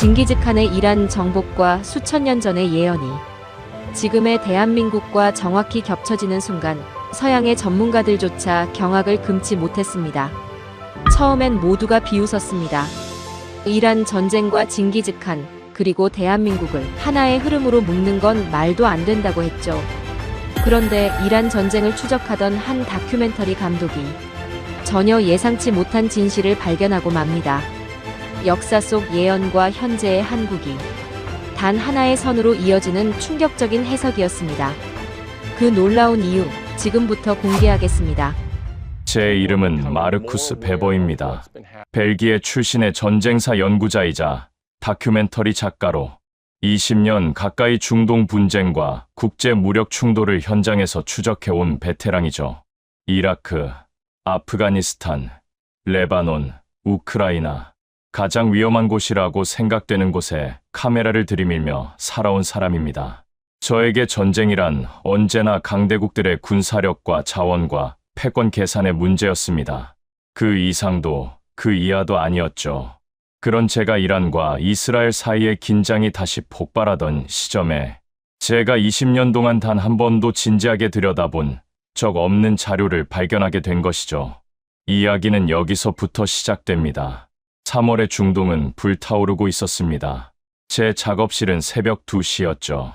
징기즈칸의 이란 정복과 수천 년 전의 예언이 지금의 대한민국과 정확히 겹쳐지는 순간 서양의 전문가들조차 경악을 금치 못했습니다. 처음엔 모두가 비웃었습니다. 이란 전쟁과 징기즈칸 그리고 대한민국을 하나의 흐름으로 묶는 건 말도 안 된다고 했죠. 그런데 이란 전쟁을 추적하던 한 다큐멘터리 감독이 전혀 예상치 못한 진실을 발견하고 맙니다. 역사 속 예언과 현재의 한국이 단 하나의 선으로 이어지는 충격적인 해석이었습니다. 그 놀라운 이유, 지금부터 공개하겠습니다. 제 이름은 마르쿠스 베버입니다. 벨기에 출신의 전쟁사 연구자이자 다큐멘터리 작가로 20년 가까이 중동 분쟁과 국제 무력 충돌을 현장에서 추적해온 베테랑이죠. 이라크, 아프가니스탄, 레바논, 우크라이나, 가장 위험한 곳이라고 생각되는 곳에 카메라를 들이밀며 살아온 사람입니다. 저에게 전쟁이란 언제나 강대국들의 군사력과 자원과 패권 계산의 문제였습니다. 그 이상도 그 이하도 아니었죠. 그런 제가 이란과 이스라엘 사이의 긴장이 다시 폭발하던 시점에 제가 20년 동안 단 한 번도 진지하게 들여다본 적 없는 자료를 발견하게 된 것이죠. 이야기는 여기서부터 시작됩니다. 3월의 중동은 불타오르고 있었습니다. 제 작업실은 새벽 2시였죠.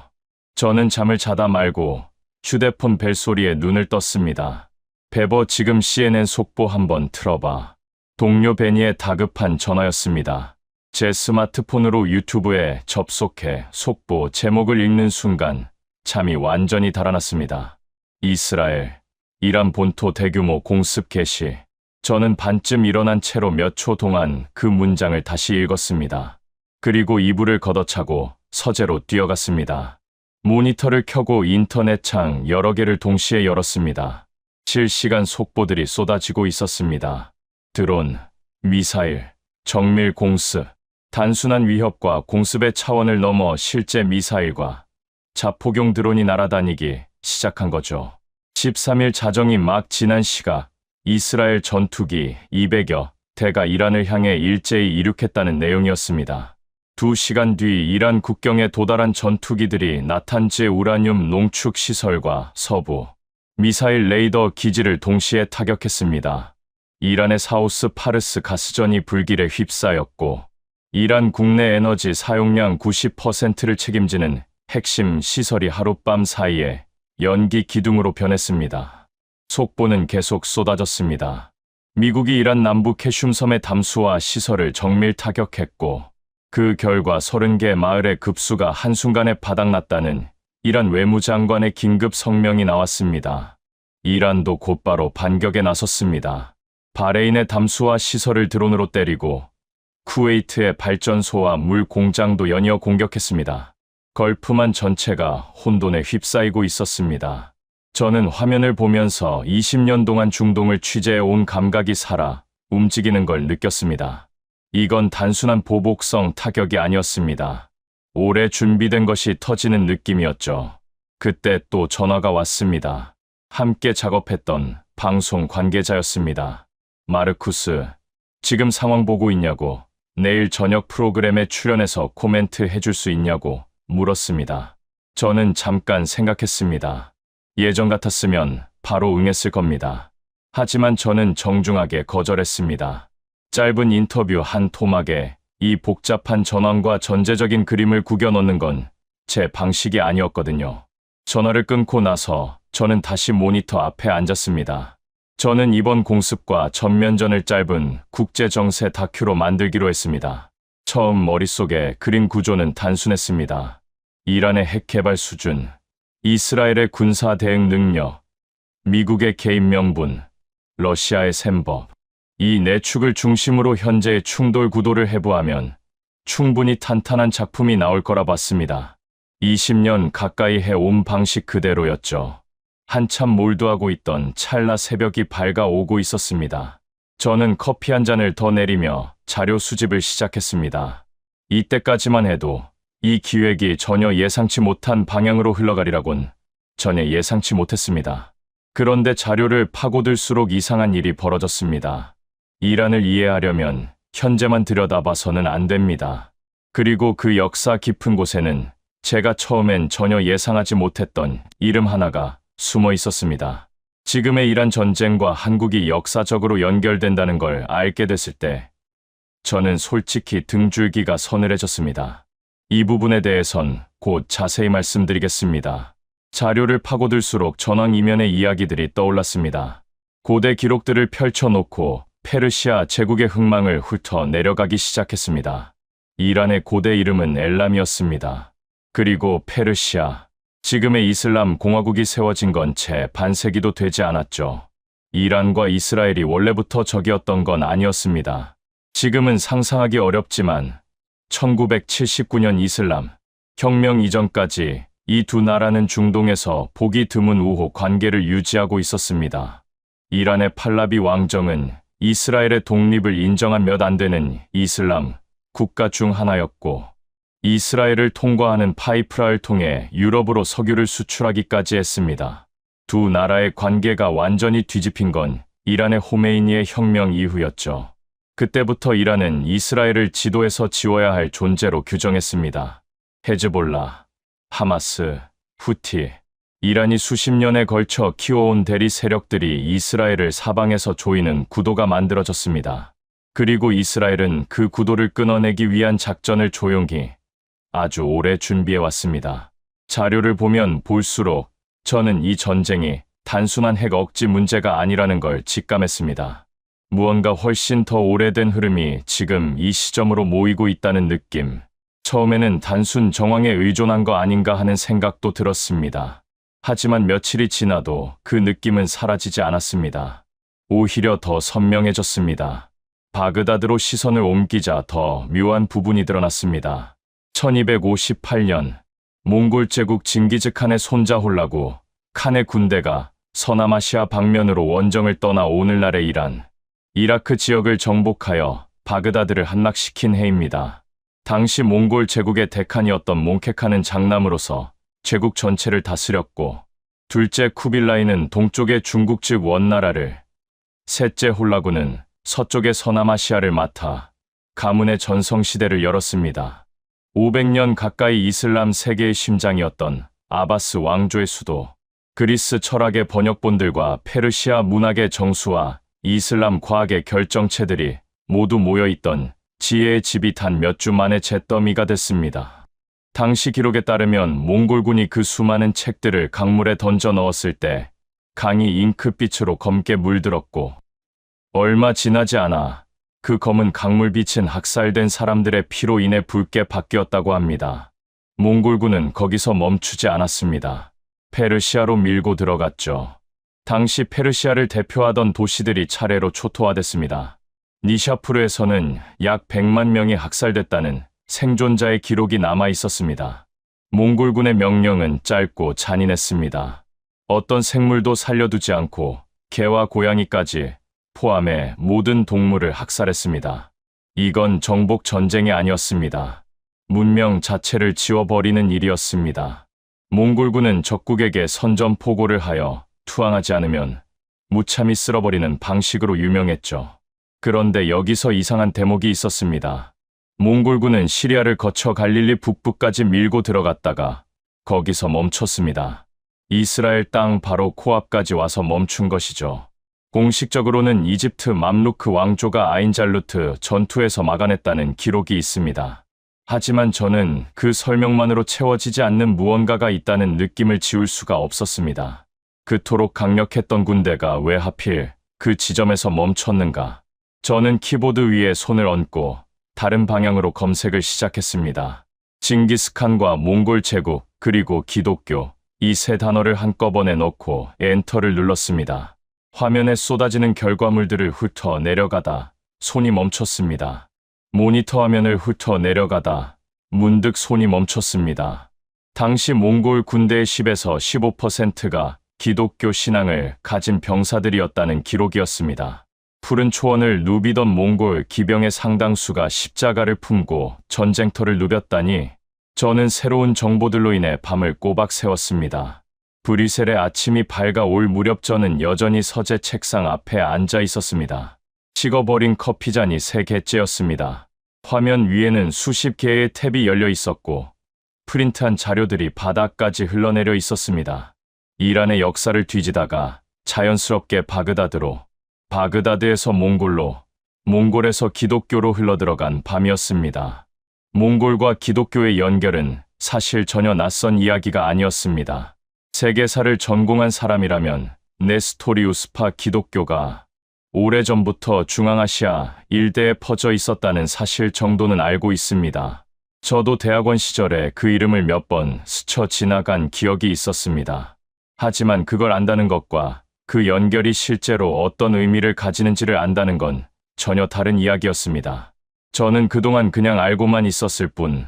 저는 잠을 자다 말고 휴대폰 벨소리에 눈을 떴습니다. 베버, 지금 CNN 속보 한번 틀어봐. 동료 베니의 다급한 전화였습니다. 제 스마트폰으로 유튜브에 접속해 속보 제목을 읽는 순간 잠이 완전히 달아났습니다. 이스라엘, 이란 본토 대규모 공습 개시. 저는 반쯤 일어난 채로 몇 초 동안 그 문장을 다시 읽었습니다. 그리고 이불을 걷어차고 서재로 뛰어갔습니다. 모니터를 켜고 인터넷 창 여러 개를 동시에 열었습니다. 실시간 속보들이 쏟아지고 있었습니다. 드론, 미사일, 정밀 공습, 단순한 위협과 공습의 차원을 넘어 실제 미사일과 자폭용 드론이 날아다니기 시작한 거죠. 13일 자정이 막 지난 시각, 이스라엘 전투기 200여 대가 이란을 향해 일제히 이륙했다는 내용이었습니다. 2시간 뒤 이란 국경에 도달한 전투기들이 나탄즈 우라늄 농축 시설과 서부 미사일 레이더 기지를 동시에 타격했습니다. 이란의 사우스 파르스 가스전이 불길에 휩싸였고 이란 국내 에너지 사용량 90%를 책임지는 핵심 시설이 하룻밤 사이에 연기 기둥으로 변했습니다. 속보는 계속 쏟아졌습니다. 미국이 이란 남부 캐슘섬의 담수화 시설을 정밀 타격했고 그 결과 30개 마을의 급수가 한순간에 바닥났다는 이란 외무장관의 긴급 성명이 나왔습니다. 이란도 곧바로 반격에 나섰습니다. 바레인의 담수화 시설을 드론으로 때리고 쿠웨이트의 발전소와 물 공장도 연이어 공격했습니다. 걸프만 전체가 혼돈에 휩싸이고 있었습니다. 저는 화면을 보면서 20년 동안 중동을 취재해온 감각이 살아 움직이는 걸 느꼈습니다. 이건 단순한 보복성 타격이 아니었습니다. 오래 준비된 것이 터지는 느낌이었죠. 그때 또 전화가 왔습니다. 함께 작업했던 방송 관계자였습니다. 마르쿠스, 지금 상황 보고 있냐고, 내일 저녁 프로그램에 출연해서 코멘트 해줄 수 있냐고 물었습니다. 저는 잠깐 생각했습니다. 예전 같았으면 바로 응했을 겁니다. 하지만 저는 정중하게 거절했습니다. 짧은 인터뷰 한 토막에 이 복잡한 전황과 전제적인 그림을 구겨 넣는 건 제 방식이 아니었거든요. 전화를 끊고 나서 저는 다시 모니터 앞에 앉았습니다. 저는 이번 공습과 전면전을 짧은 국제정세 다큐로 만들기로 했습니다. 처음 머릿속에 그린 구조는 단순했습니다. 이란의 핵 개발 수준, 이스라엘의 군사 대응 능력, 미국의 개입 명분, 러시아의 셈법. 이 네 축을 중심으로 현재의 충돌 구도를 해부하면 충분히 탄탄한 작품이 나올 거라 봤습니다. 20년 가까이 해온 방식 그대로였죠. 한참 몰두하고 있던 찰나 새벽이 밝아오고 있었습니다. 저는 커피 한 잔을 더 내리며 자료 수집을 시작했습니다. 이때까지만 해도 이 기획이 전혀 예상치 못한 방향으로 흘러가리라곤 전혀 예상치 못했습니다. 그런데 자료를 파고들수록 이상한 일이 벌어졌습니다. 이란을 이해하려면 현재만 들여다봐서는 안 됩니다. 그리고 그 역사 깊은 곳에는 제가 처음엔 전혀 예상하지 못했던 이름 하나가 숨어 있었습니다. 지금의 이란 전쟁과 한국이 역사적으로 연결된다는 걸 알게 됐을 때 저는 솔직히 등줄기가 서늘해졌습니다. 이 부분에 대해선 곧 자세히 말씀드리겠습니다. 자료를 파고들수록 전황 이면의 이야기들이 떠올랐습니다. 고대 기록들을 펼쳐놓고 페르시아 제국의 흥망을 훑어 내려가기 시작했습니다. 이란의 고대 이름은 엘람이었습니다. 그리고 페르시아, 지금의 이슬람 공화국이 세워진 건 채 반세기도 되지 않았죠. 이란과 이스라엘이 원래부터 적이었던 건 아니었습니다. 지금은 상상하기 어렵지만 1979년 이슬람 혁명 이전까지 이 두 나라는 중동에서 보기 드문 우호 관계를 유지하고 있었습니다. 이란의 팔라비 왕정은 이스라엘의 독립을 인정한 몇 안 되는 이슬람 국가 중 하나였고, 이스라엘을 통과하는 파이프라를 통해 유럽으로 석유를 수출하기까지 했습니다. 두 나라의 관계가 완전히 뒤집힌 건 이란의 호메이니의 혁명 이후였죠. 그때부터 이란은 이스라엘을 지도에서 지워야 할 존재로 규정했습니다. 헤즈볼라, 하마스, 후티, 이란이 수십 년에 걸쳐 키워온 대리 세력들이 이스라엘을 사방에서 조이는 구도가 만들어졌습니다. 그리고 이스라엘은 그 구도를 끊어내기 위한 작전을 조용히 아주 오래 준비해왔습니다. 자료를 보면 볼수록 저는 이 전쟁이 단순한 핵 억지 문제가 아니라는 걸 직감했습니다. 무언가 훨씬 더 오래된 흐름이 지금 이 시점으로 모이고 있다는 느낌. 처음에는 단순 정황에 의존한 거 아닌가 하는 생각도 들었습니다. 하지만 며칠이 지나도 그 느낌은 사라지지 않았습니다. 오히려 더 선명해졌습니다. 바그다드로 시선을 옮기자 더 묘한 부분이 드러났습니다. 1258년 몽골 제국 징기즈 칸의 손자 홀라구 칸의 군대가 서남아시아 방면으로 원정을 떠나 오늘날의 이란, 이라크 지역을 정복하여 바그다드를 함락시킨 해입니다. 당시 몽골 제국의 대칸이었던 몽케칸은 장남으로서 제국 전체를 다스렸고, 둘째 쿠빌라이는 동쪽의 중국 즉 원나라를, 셋째 홀라구는 서쪽의 서남아시아를 맡아 가문의 전성시대를 열었습니다. 500년 가까이 이슬람 세계의 심장이었던 아바스 왕조의 수도, 그리스 철학의 번역본들과 페르시아 문학의 정수와 이슬람 과학의 결정체들이 모두 모여있던 지혜의 집이 단 몇 주 만에 잿더미가 됐습니다. 당시 기록에 따르면 몽골군이 그 수많은 책들을 강물에 던져 넣었을 때 강이 잉크빛으로 검게 물들었고, 얼마 지나지 않아 그 검은 강물빛은 학살된 사람들의 피로 인해 붉게 바뀌었다고 합니다. 몽골군은 거기서 멈추지 않았습니다. 페르시아로 밀고 들어갔죠. 당시 페르시아를 대표하던 도시들이 차례로 초토화됐습니다. 니샤푸르에서는 약 100만 명이 학살됐다는 생존자의 기록이 남아 있었습니다. 몽골군의 명령은 짧고 잔인했습니다. 어떤 생물도 살려두지 않고 개와 고양이까지 포함해 모든 동물을 학살했습니다. 이건 정복 전쟁이 아니었습니다. 문명 자체를 지워버리는 일이었습니다. 몽골군은 적국에게 선전포고를 하여 투항하지 않으면 무참히 쓸어버리는 방식으로 유명했죠. 그런데 여기서 이상한 대목이 있었습니다. 몽골군은 시리아를 거쳐 갈릴리 북부까지 밀고 들어갔다가 거기서 멈췄습니다. 이스라엘 땅 바로 코앞까지 와서 멈춘 것이죠. 공식적으로는 이집트 맘루크 왕조가 아인잘루트 전투에서 막아냈다는 기록이 있습니다. 하지만 저는 그 설명만으로 채워지지 않는 무언가가 있다는 느낌을 지울 수가 없었습니다. 그토록 강력했던 군대가 왜 하필 그 지점에서 멈췄는가? 저는 키보드 위에 손을 얹고 다른 방향으로 검색을 시작했습니다. 징기스칸과 몽골 제국, 그리고 기독교, 이 세 단어를 한꺼번에 넣고 엔터를 눌렀습니다. 화면에 쏟아지는 결과물들을 훑어 내려가다 손이 멈췄습니다. 모니터 화면을 훑어 내려가다 문득 손이 멈췄습니다. 당시 몽골 군대의 10에서 15%가 기독교 신앙을 가진 병사들이었다는 기록이었습니다. 푸른 초원을 누비던 몽골 기병의 상당수가 십자가를 품고 전쟁터를 누볐다니, 저는 새로운 정보들로 인해 밤을 꼬박 새웠습니다. 브뤼셀의 아침이 밝아올 무렵 저는 여전히 서재 책상 앞에 앉아 있었습니다. 식어버린 커피잔이 3개째였습니다. 화면 위에는 수십 개의 탭이 열려 있었고 프린트한 자료들이 바닥까지 흘러내려 있었습니다. 이란의 역사를 뒤지다가 자연스럽게 바그다드로, 바그다드에서 몽골로, 몽골에서 기독교로 흘러들어간 밤이었습니다. 몽골과 기독교의 연결은 사실 전혀 낯선 이야기가 아니었습니다. 세계사를 전공한 사람이라면 네스토리우스파 기독교가 오래전부터 중앙아시아 일대에 퍼져 있었다는 사실 정도는 알고 있습니다. 저도 대학원 시절에 그 이름을 몇 번 스쳐 지나간 기억이 있었습니다. 하지만 그걸 안다는 것과 그 연결이 실제로 어떤 의미를 가지는지를 안다는 건 전혀 다른 이야기였습니다. 저는 그동안 그냥 알고만 있었을 뿐,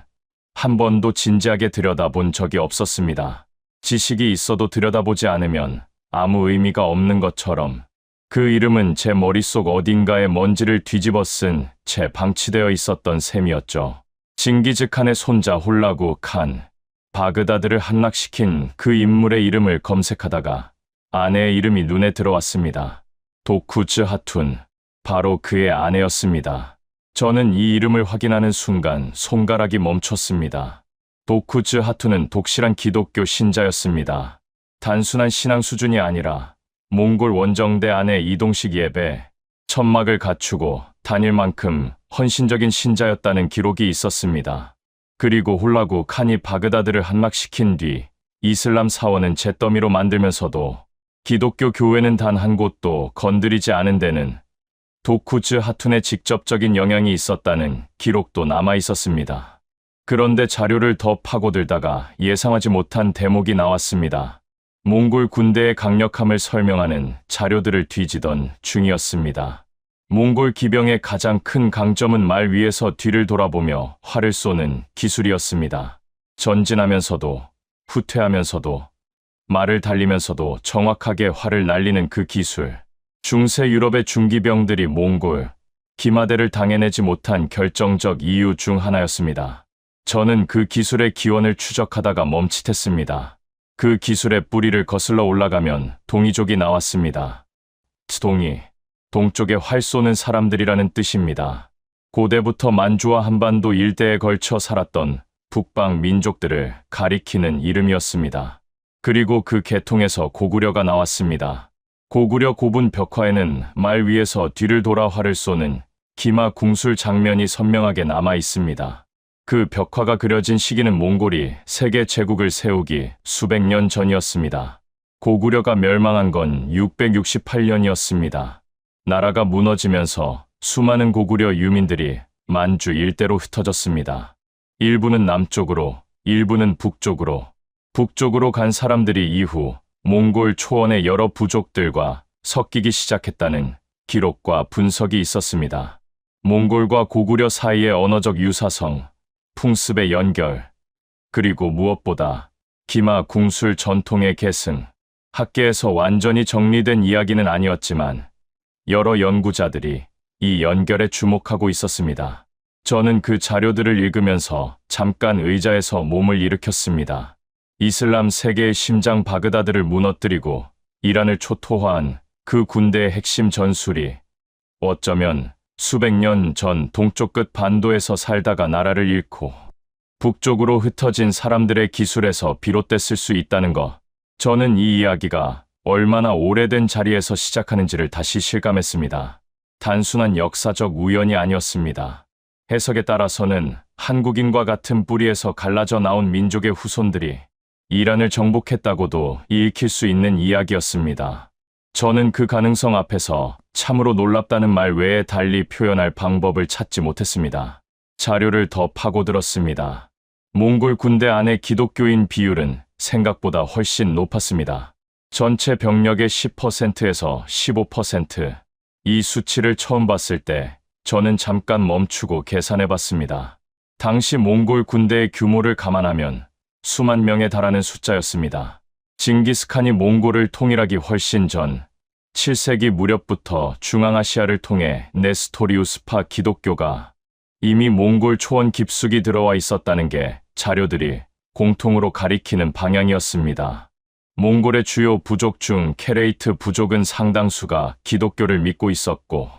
한 번도 진지하게 들여다본 적이 없었습니다. 지식이 있어도 들여다보지 않으면 아무 의미가 없는 것처럼 그 이름은 제 머릿속 어딘가에 먼지를 뒤집어 쓴 채 방치되어 있었던 셈이었죠. 징기즈칸의 손자 홀라구 칸, 바그다드를 함락시킨 그 인물의 이름을 검색하다가 아내의 이름이 눈에 들어왔습니다. 도쿠즈 하툰, 바로 그의 아내였습니다. 저는 이 이름을 확인하는 순간 손가락이 멈췄습니다. 도쿠즈 하툰은 독실한 기독교 신자였습니다. 단순한 신앙 수준이 아니라 몽골 원정대 안에 이동식 예배, 천막을 갖추고 다닐 만큼 헌신적인 신자였다는 기록이 있었습니다. 그리고 홀라구 칸이 바그다드를 함락시킨 뒤 이슬람 사원은 잿더미로 만들면서도 기독교 교회는 단 한 곳도 건드리지 않은 데는 도쿠즈 하툰의 직접적인 영향이 있었다는 기록도 남아 있었습니다. 그런데 자료를 더 파고들다가 예상하지 못한 대목이 나왔습니다. 몽골 군대의 강력함을 설명하는 자료들을 뒤지던 중이었습니다. 몽골 기병의 가장 큰 강점은 말 위에서 뒤를 돌아보며 활을 쏘는 기술이었습니다. 전진하면서도, 후퇴하면서도, 말을 달리면서도 정확하게 활을 날리는 그 기술. 중세 유럽의 중기병들이 몽골, 기마대를 당해내지 못한 결정적 이유 중 하나였습니다. 저는 그 기술의 기원을 추적하다가 멈칫했습니다. 그 기술의 뿌리를 거슬러 올라가면 동이족이 나왔습니다. 동이, 동쪽에 활 쏘는 사람들이라는 뜻입니다. 고대부터 만주와 한반도 일대에 걸쳐 살았던 북방 민족들을 가리키는 이름이었습니다. 그리고 그 계통에서 고구려가 나왔습니다. 고구려 고분 벽화에는 말 위에서 뒤를 돌아 활을 쏘는 기마 궁술 장면이 선명하게 남아 있습니다. 그 벽화가 그려진 시기는 몽골이 세계 제국을 세우기 수백 년 전이었습니다. 고구려가 멸망한 건 668년이었습니다. 나라가 무너지면서 수많은 고구려 유민들이 만주 일대로 흩어졌습니다. 일부는 남쪽으로, 일부는 북쪽으로 간 사람들이 이후 몽골 초원의 여러 부족들과 섞이기 시작했다는 기록과 분석이 있었습니다. 몽골과 고구려 사이의 언어적 유사성, 풍습의 연결, 그리고 무엇보다 기마 궁술 전통의 계승, 학계에서 완전히 정리된 이야기는 아니었지만 여러 연구자들이 이 연결에 주목하고 있었습니다. 저는 그 자료들을 읽으면서 잠깐 의자에서 몸을 일으켰습니다. 이슬람 세계의 심장 바그다드를 무너뜨리고 이란을 초토화한 그 군대의 핵심 전술이 어쩌면 수백 년 전 동쪽 끝 반도에서 살다가 나라를 잃고 북쪽으로 흩어진 사람들의 기술에서 비롯됐을 수 있다는 것. 저는 이 이야기가 얼마나 오래된 자리에서 시작하는지를 다시 실감했습니다. 단순한 역사적 우연이 아니었습니다. 해석에 따라서는 한국인과 같은 뿌리에서 갈라져 나온 민족의 후손들이 이란을 정복했다고도 읽힐 수 있는 이야기였습니다. 저는 그 가능성 앞에서 참으로 놀랍다는 말 외에 달리 표현할 방법을 찾지 못했습니다. 자료를 더 파고들었습니다. 몽골 군대 안의 기독교인 비율은 생각보다 훨씬 높았습니다. 전체 병력의 10%에서 15%. 이 수치를 처음 봤을 때 저는 잠깐 멈추고 계산해봤습니다. 당시 몽골 군대의 규모를 감안하면 수만 명에 달하는 숫자였습니다. 징기스칸이 몽골을 통일하기 훨씬 전 7세기 무렵부터 중앙아시아를 통해 네스토리우스파 기독교가 이미 몽골 초원 깊숙이 들어와 있었다는 게 자료들이 공통으로 가리키는 방향이었습니다. 몽골의 주요 부족 중 케레이트 부족은 상당수가 기독교를 믿고 있었고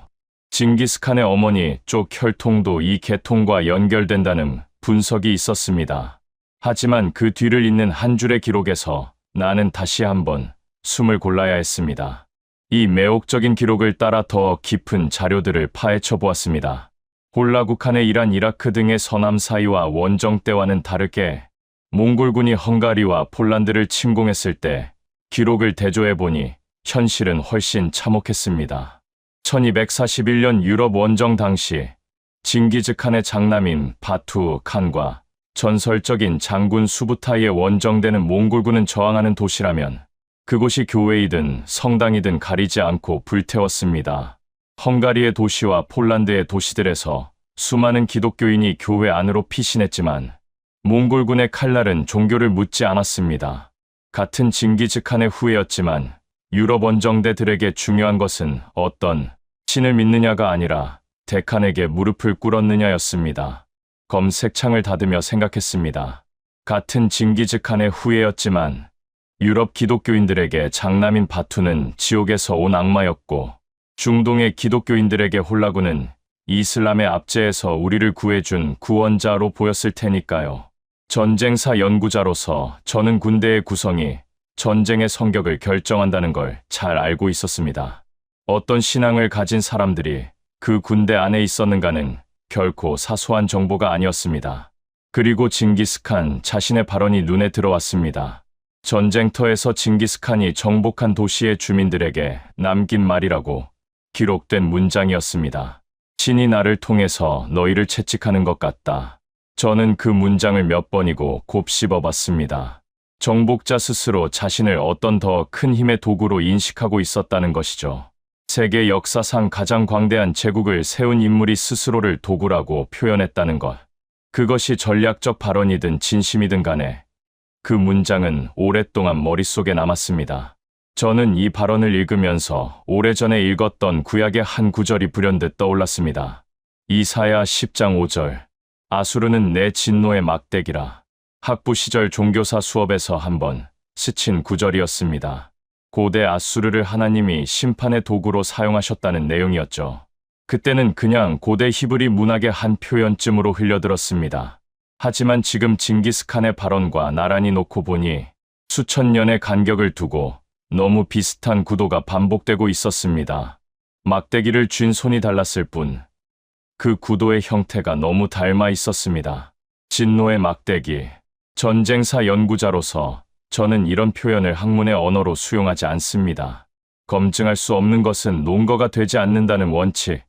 징기스칸의 어머니 쪽 혈통도 이 계통과 연결된다는 분석이 있었습니다. 하지만 그 뒤를 잇는 한 줄의 기록에서 나는 다시 한번 숨을 골라야 했습니다. 이 매혹적인 기록을 따라 더 깊은 자료들을 파헤쳐 보았습니다. 홀라구칸의 이란, 이라크 등의 서남 사이와 원정 때와는 다르게 몽골군이 헝가리와 폴란드를 침공했을 때 기록을 대조해 보니 현실은 훨씬 참혹했습니다. 1241년 유럽 원정 당시 징기즈칸의 장남인 바투 칸과 전설적인 장군 수부타이의 원정대는 몽골군은 저항하는 도시라면 그곳이 교회이든 성당이든 가리지 않고 불태웠습니다. 헝가리의 도시와 폴란드의 도시들에서 수많은 기독교인이 교회 안으로 피신했지만 몽골군의 칼날은 종교를 묻지 않았습니다. 같은 징기즈칸의 후예였지만 유럽 원정대들에게 중요한 것은 어떤 신을 믿느냐가 아니라 대칸에게 무릎을 꿇었느냐였습니다. 검색창을 닫으며 생각했습니다. 같은 징기즈칸의 후예였지만 유럽 기독교인들에게 장남인 바투는 지옥에서 온 악마였고 중동의 기독교인들에게 홀라구는 이슬람의 압제에서 우리를 구해준 구원자로 보였을 테니까요. 전쟁사 연구자로서 저는 군대의 구성이 전쟁의 성격을 결정한다는 걸 잘 알고 있었습니다. 어떤 신앙을 가진 사람들이 그 군대 안에 있었는가는 결코 사소한 정보가 아니었습니다. 그리고 징기스칸 자신의 발언이 눈에 들어왔습니다. 전쟁터에서 징기스칸이 정복한 도시의 주민들에게 남긴 말이라고 기록된 문장이었습니다. 신이 나를 통해서 너희를 채찍하는 것 같다. 저는 그 문장을 몇 번이고 곱씹어봤습니다. 정복자 스스로 자신을 어떤 더 큰 힘의 도구로 인식하고 있었다는 것이죠. 세계 역사상 가장 광대한 제국을 세운 인물이 스스로를 도구라고 표현했다는 것. 그것이 전략적 발언이든 진심이든 간에 그 문장은 오랫동안 머릿속에 남았습니다. 저는 이 발언을 읽으면서 오래전에 읽었던 구약의 한 구절이 불현듯 떠올랐습니다. 이사야 10장 5절. 아수르는 내 진노의 막대기라. 학부 시절 종교사 수업에서 한번 스친 구절이었습니다. 고대 아수르를 하나님이 심판의 도구로 사용하셨다는 내용이었죠. 그때는 그냥 고대 히브리 문학의 한 표현쯤으로 흘려들었습니다. 하지만 지금 징기스칸의 발언과 나란히 놓고 보니 수천 년의 간격을 두고 너무 비슷한 구도가 반복되고 있었습니다. 막대기를 쥔 손이 달랐을 뿐 그 구도의 형태가 너무 닮아 있었습니다. 진노의 막대기. 전쟁사 연구자로서 저는 이런 표현을 학문의 언어로 수용하지 않습니다. 검증할 수 없는 것은 논거가 되지 않는다는 원칙.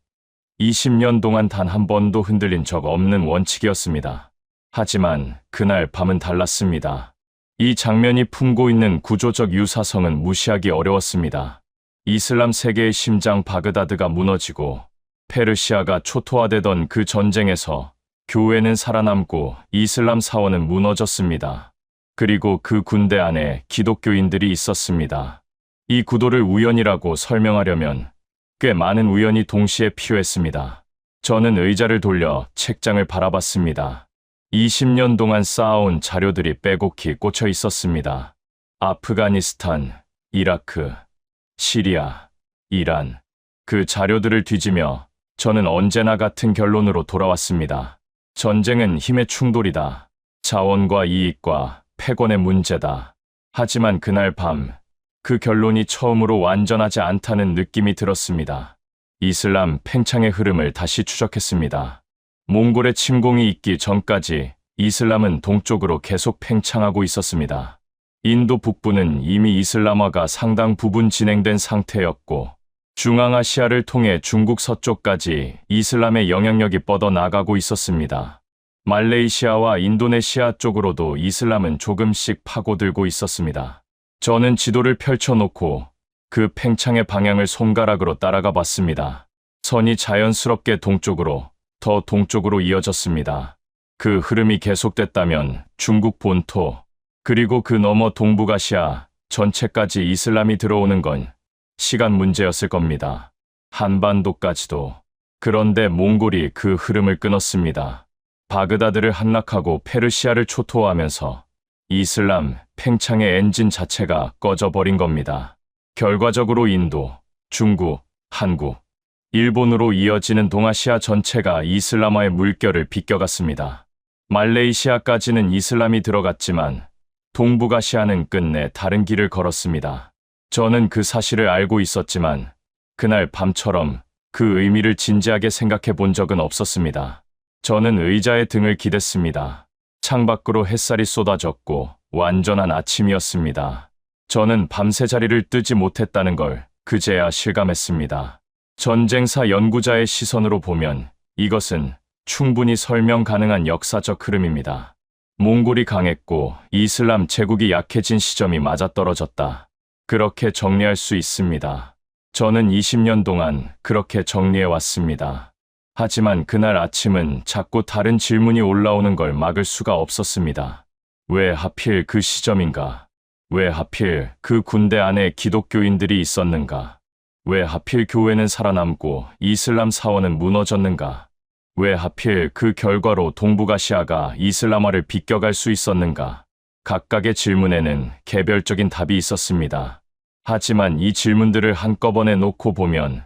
20년 동안 단 한 번도 흔들린 적 없는 원칙이었습니다. 하지만 그날 밤은 달랐습니다. 이 장면이 품고 있는 구조적 유사성은 무시하기 어려웠습니다. 이슬람 세계의 심장 바그다드가 무너지고 페르시아가 초토화되던 그 전쟁에서 교회는 살아남고 이슬람 사원은 무너졌습니다. 그리고 그 군대 안에 기독교인들이 있었습니다. 이 구도를 우연이라고 설명하려면 꽤 많은 우연이 동시에 필요했습니다. 저는 의자를 돌려 책장을 바라봤습니다. 20년 동안 쌓아온 자료들이 빼곡히 꽂혀 있었습니다. 아프가니스탄, 이라크, 시리아, 이란. 그 자료들을 뒤지며 저는 언제나 같은 결론으로 돌아왔습니다. 전쟁은 힘의 충돌이다. 자원과 이익과 패권의 문제다. 하지만 그날 밤, 그 결론이 처음으로 완전하지 않다는 느낌이 들었습니다. 이슬람 팽창의 흐름을 다시 추적했습니다. 몽골의 침공이 있기 전까지 이슬람은 동쪽으로 계속 팽창하고 있었습니다. 인도 북부는 이미 이슬람화가 상당 부분 진행된 상태였고 중앙아시아를 통해 중국 서쪽까지 이슬람의 영향력이 뻗어나가고 있었습니다. 말레이시아와 인도네시아 쪽으로도 이슬람은 조금씩 파고들고 있었습니다. 저는 지도를 펼쳐놓고 그 팽창의 방향을 손가락으로 따라가 봤습니다. 선이 자연스럽게 동쪽으로, 더 동쪽으로 이어졌습니다. 그 흐름이 계속됐다면 중국 본토, 그리고 그 너머 동북아시아 전체까지 이슬람이 들어오는 건 시간 문제였을 겁니다. 한반도까지도. 그런데 몽골이 그 흐름을 끊었습니다. 바그다드를 함락하고 페르시아를 초토화하면서 이슬람 팽창의 엔진 자체가 꺼져버린 겁니다. 결과적으로 인도, 중국, 한국, 일본으로 이어지는 동아시아 전체가 이슬람화의 물결을 비껴갔습니다. 말레이시아까지는 이슬람이 들어갔지만 동북아시아는 끝내 다른 길을 걸었습니다. 저는 그 사실을 알고 있었지만 그날 밤처럼 그 의미를 진지하게 생각해 본 적은 없었습니다. 저는 의자에 등을 기댔습니다. 창밖으로 햇살이 쏟아졌고 완전한 아침이었습니다. 저는 밤새 자리를 뜨지 못했다는 걸 그제야 실감했습니다. 전쟁사 연구자의 시선으로 보면 이것은 충분히 설명 가능한 역사적 흐름입니다. 몽골이 강했고 이슬람 제국이 약해진 시점이 맞아떨어졌다. 그렇게 정리할 수 있습니다. 저는 20년 동안 그렇게 정리해왔습니다. 하지만 그날 아침은 자꾸 다른 질문이 올라오는 걸 막을 수가 없었습니다. 왜 하필 그 시점인가? 왜 하필 그 군대 안에 기독교인들이 있었는가? 왜 하필 교회는 살아남고 이슬람 사원은 무너졌는가? 왜 하필 그 결과로 동북아시아가 이슬람화를 비껴갈 수 있었는가? 각각의 질문에는 개별적인 답이 있었습니다. 하지만 이 질문들을 한꺼번에 놓고 보면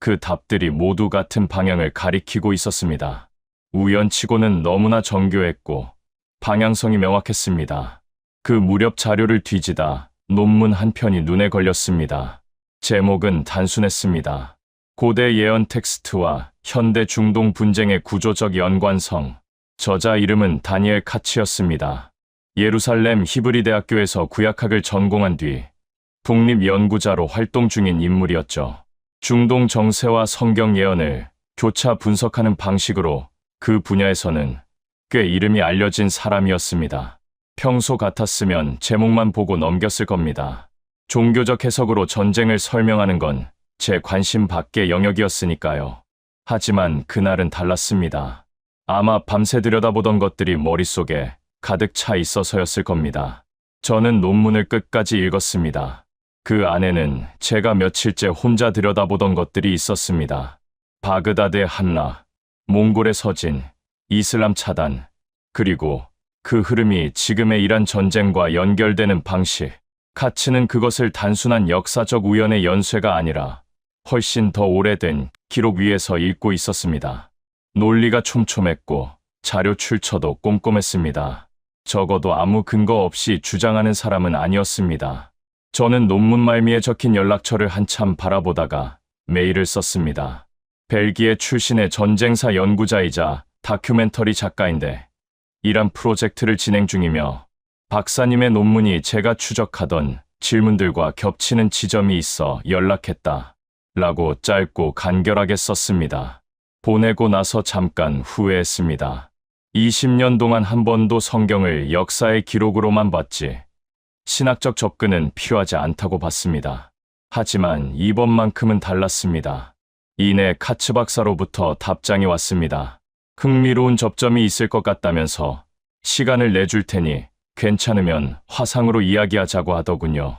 그 답들이 모두 같은 방향을 가리키고 있었습니다. 우연치고는 너무나 정교했고 방향성이 명확했습니다. 그 무렵 자료를 뒤지다 논문 한 편이 눈에 걸렸습니다. 제목은 단순했습니다. 고대 예언 텍스트와 현대 중동 분쟁의 구조적 연관성. 저자 이름은 다니엘 카츠였습니다. 예루살렘 히브리 대학교에서 구약학을 전공한 뒤 독립연구자로 활동 중인 인물이었죠. 중동 정세와 성경 예언을 교차 분석하는 방식으로 그 분야에서는 꽤 이름이 알려진 사람이었습니다. 평소 같았으면 제목만 보고 넘겼을 겁니다. 종교적 해석으로 전쟁을 설명하는 건 제 관심 밖의 영역이었으니까요. 하지만 그날은 달랐습니다. 아마 밤새 들여다보던 것들이 머릿속에 가득 차 있어서였을 겁니다. 저는 논문을 끝까지 읽었습니다. 그 안에는 제가 며칠째 혼자 들여다보던 것들이 있었습니다. 바그다드의 한라, 몽골의 서진, 이슬람 차단, 그리고 그 흐름이 지금의 이란 전쟁과 연결되는 방식. 카츠는 그것을 단순한 역사적 우연의 연쇄가 아니라 훨씬 더 오래된 기록 위에서 읽고 있었습니다. 논리가 촘촘했고 자료 출처도 꼼꼼했습니다. 적어도 아무 근거 없이 주장하는 사람은 아니었습니다. 저는 논문 말미에 적힌 연락처를 한참 바라보다가 메일을 썼습니다. 벨기에 출신의 전쟁사 연구자이자 다큐멘터리 작가인데 이란 프로젝트를 진행 중이며 박사님의 논문이 제가 추적하던 질문들과 겹치는 지점이 있어 연락했다. 라고 짧고 간결하게 썼습니다. 보내고 나서 잠깐 후회했습니다. 20년 동안 한 번도 성경을 역사의 기록으로만 봤지 신학적 접근은 필요하지 않다고 봤습니다. 하지만 이번만큼은 달랐습니다. 이내 카츠 박사로부터 답장이 왔습니다. 흥미로운 접점이 있을 것 같다면서 시간을 내줄 테니 괜찮으면 화상으로 이야기하자고 하더군요.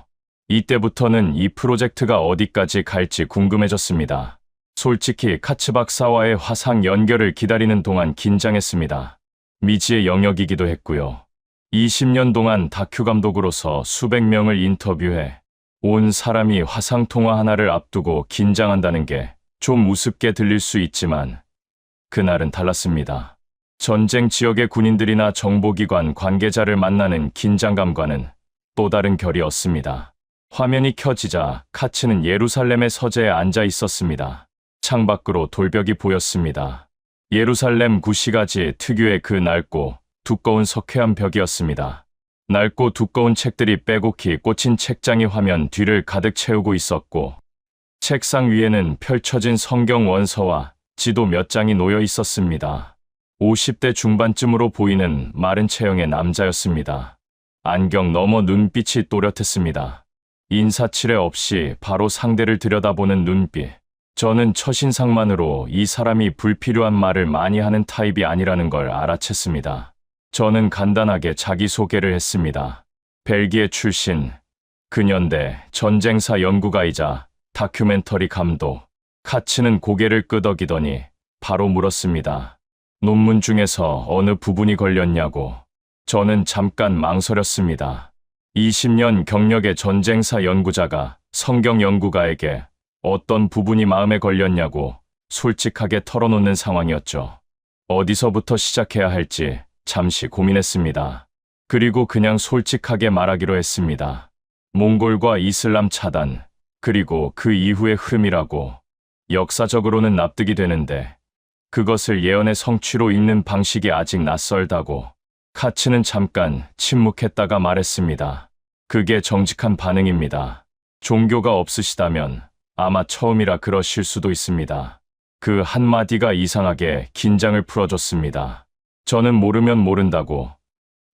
이때부터는 이 프로젝트가 어디까지 갈지 궁금해졌습니다. 솔직히 카츠 박사와의 화상 연결을 기다리는 동안 긴장했습니다. 미지의 영역이기도 했고요. 20년 동안 다큐 감독으로서 수백 명을 인터뷰해 온 사람이 화상 통화 하나를 앞두고 긴장한다는 게 좀 우습게 들릴 수 있지만 그날은 달랐습니다. 전쟁 지역의 군인들이나 정보기관 관계자를 만나는 긴장감과는 또 다른 결이었습니다. 화면이 켜지자 카츠는 예루살렘의 서재에 앉아 있었습니다. 창밖으로 돌벽이 보였습니다. 예루살렘 구시가지 특유의 그 낡고 두꺼운 석회암 벽이었습니다. 낡고 두꺼운 책들이 빼곡히 꽂힌 책장이 화면 뒤를 가득 채우고 있었고 책상 위에는 펼쳐진 성경 원서와 지도 몇 장이 놓여 있었습니다. 50대 중반쯤으로 보이는 마른 체형의 남자였습니다. 안경 너머 눈빛이 또렷했습니다. 인사치레 없이 바로 상대를 들여다보는 눈빛. 저는 첫인상만으로 이 사람이 불필요한 말을 많이 하는 타입이 아니라는 걸 알아챘습니다. 저는 간단하게 자기소개를 했습니다. 벨기에 출신, 근현대 전쟁사 연구가이자 다큐멘터리 감독. 카츠는 고개를 끄덕이더니 바로 물었습니다. 논문 중에서 어느 부분이 걸렸냐고. 저는 잠깐 망설였습니다. 20년 경력의 전쟁사 연구자가 성경 연구가에게 어떤 부분이 마음에 걸렸냐고 솔직하게 털어놓는 상황이었죠. 어디서부터 시작해야 할지 잠시 고민했습니다. 그리고 그냥 솔직하게 말하기로 했습니다. 몽골과 이슬람 차단, 그리고 그 이후의 흐름이라고. 역사적으로는 납득이 되는데 그것을 예언의 성취로 읽는 방식이 아직 낯설다고. 카츠는 잠깐 침묵했다가 말했습니다. 그게 정직한 반응입니다. 종교가 없으시다면 아마 처음이라 그러실 수도 있습니다. 그 한마디가 이상하게 긴장을 풀어줬습니다. 저는 모르면 모른다고,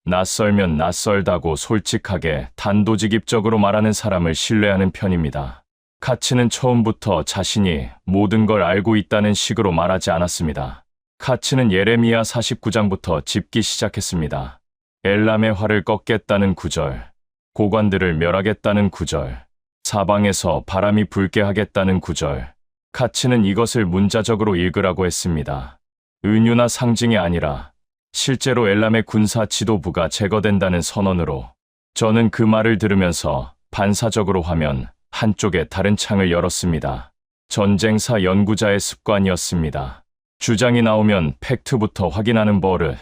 낯설면 낯설다고 솔직하게 단도직입적으로 말하는 사람을 신뢰하는 편입니다. 카츠는 처음부터 자신이 모든 걸 알고 있다는 식으로 말하지 않았습니다. 카츠는 예레미야 49장부터 짚기 시작했습니다. 엘람의 활을 꺾겠다는 구절, 고관들을 멸하겠다는 구절, 사방에서 바람이 불게 하겠다는 구절. 카츠는 이것을 문자적으로 읽으라고 했습니다. 은유나 상징이 아니라 실제로 엘람의 군사 지도부가 제거된다는 선언으로. 저는 그 말을 들으면서 반사적으로 화면 한쪽에 다른 창을 열었습니다. 전쟁사 연구자의 습관이었습니다. 주장이 나오면 팩트부터 확인하는 버릇.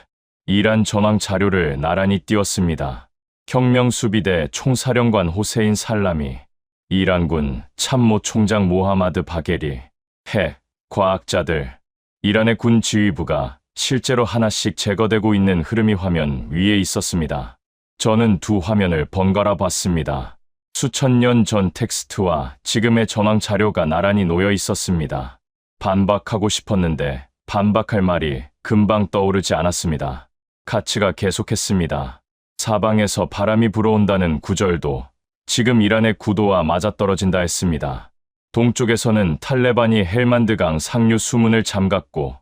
이란 전황 자료를 나란히 띄웠습니다. 혁명수비대 총사령관 호세인 살라미, 이란군 참모 총장 모하마드 바게리, 핵, 과학자들. 이란의 군 지휘부가 실제로 하나씩 제거되고 있는 흐름이 화면 위에 있었습니다. 저는 두 화면을 번갈아 봤습니다. 수천 년 전 텍스트와 지금의 전황 자료가 나란히 놓여 있었습니다. 반박하고 싶었는데 반박할 말이 금방 떠오르지 않았습니다. 카츠가 계속했습니다. 사방에서 바람이 불어온다는 구절도 지금 이란의 구도와 맞아떨어진다 했습니다. 동쪽에서는 탈레반이 헬만드강 상류 수문을 잠갔고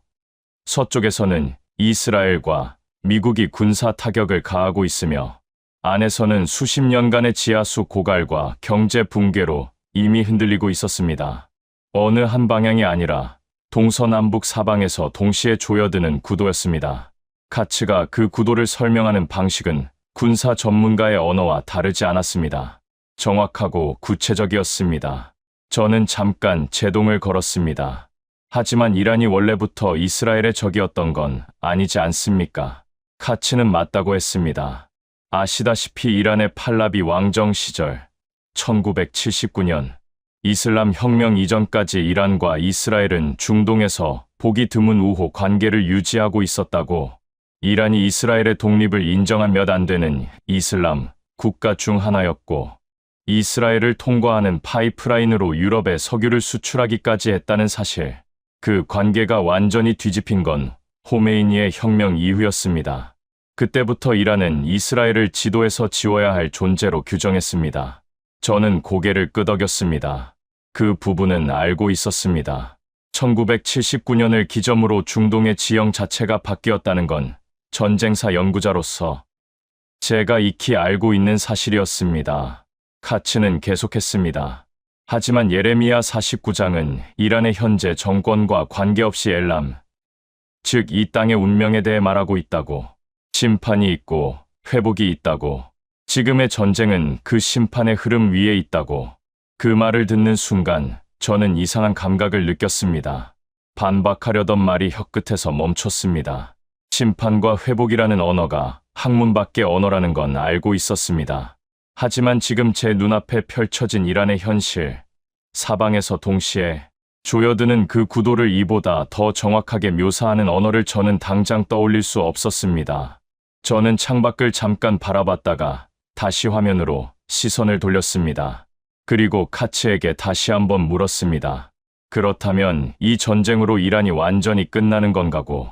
서쪽에서는 이스라엘과 미국이 군사 타격을 가하고 있으며 안에서는 수십 년간의 지하수 고갈과 경제 붕괴로 이미 흔들리고 있었습니다. 어느 한 방향이 아니라 동서남북 사방에서 동시에 조여드는 구도였습니다. 카츠가 그 구도를 설명하는 방식은 군사 전문가의 언어와 다르지 않았습니다. 정확하고 구체적이었습니다. 저는 잠깐 제동을 걸었습니다. 하지만 이란이 원래부터 이스라엘의 적이었던 건 아니지 않습니까? 카츠는 맞다고 했습니다. 아시다시피 이란의 팔라비 왕정 시절 1979년 이슬람 혁명 이전까지 이란과 이스라엘은 중동에서 보기 드문 우호 관계를 유지하고 있었다고. 이란이 이스라엘의 독립을 인정한 몇 안 되는 이슬람 국가 중 하나였고 이스라엘을 통과하는 파이프라인으로 유럽에 석유를 수출하기까지 했다는 사실. 그 관계가 완전히 뒤집힌 건 호메이니의 혁명 이후였습니다. 그때부터 이란은 이스라엘을 지도에서 지워야 할 존재로 규정했습니다. 저는 고개를 끄덕였습니다. 그 부분은 알고 있었습니다. 1979년을 기점으로 중동의 지형 자체가 바뀌었다는 건 전쟁사 연구자로서 제가 익히 알고 있는 사실이었습니다. 카츠는 계속했습니다. 하지만 예레미야 49장은 이란의 현재 정권과 관계없이 엘람, 즉 이 땅의 운명에 대해 말하고 있다고. 심판이 있고 회복이 있다고. 지금의 전쟁은 그 심판의 흐름 위에 있다고. 그 말을 듣는 순간 저는 이상한 감각을 느꼈습니다. 반박하려던 말이 혀끝에서 멈췄습니다. 심판과 회복이라는 언어가 학문 밖의 언어라는 건 알고 있었습니다. 하지만 지금 제 눈앞에 펼쳐진 이란의 현실, 사방에서 동시에 조여드는 그 구도를 이보다 더 정확하게 묘사하는 언어를 저는 당장 떠올릴 수 없었습니다. 저는 창밖을 잠깐 바라봤다가 다시 화면으로 시선을 돌렸습니다. 그리고 카츠에게 다시 한번 물었습니다. 그렇다면 이 전쟁으로 이란이 완전히 끝나는 건가고?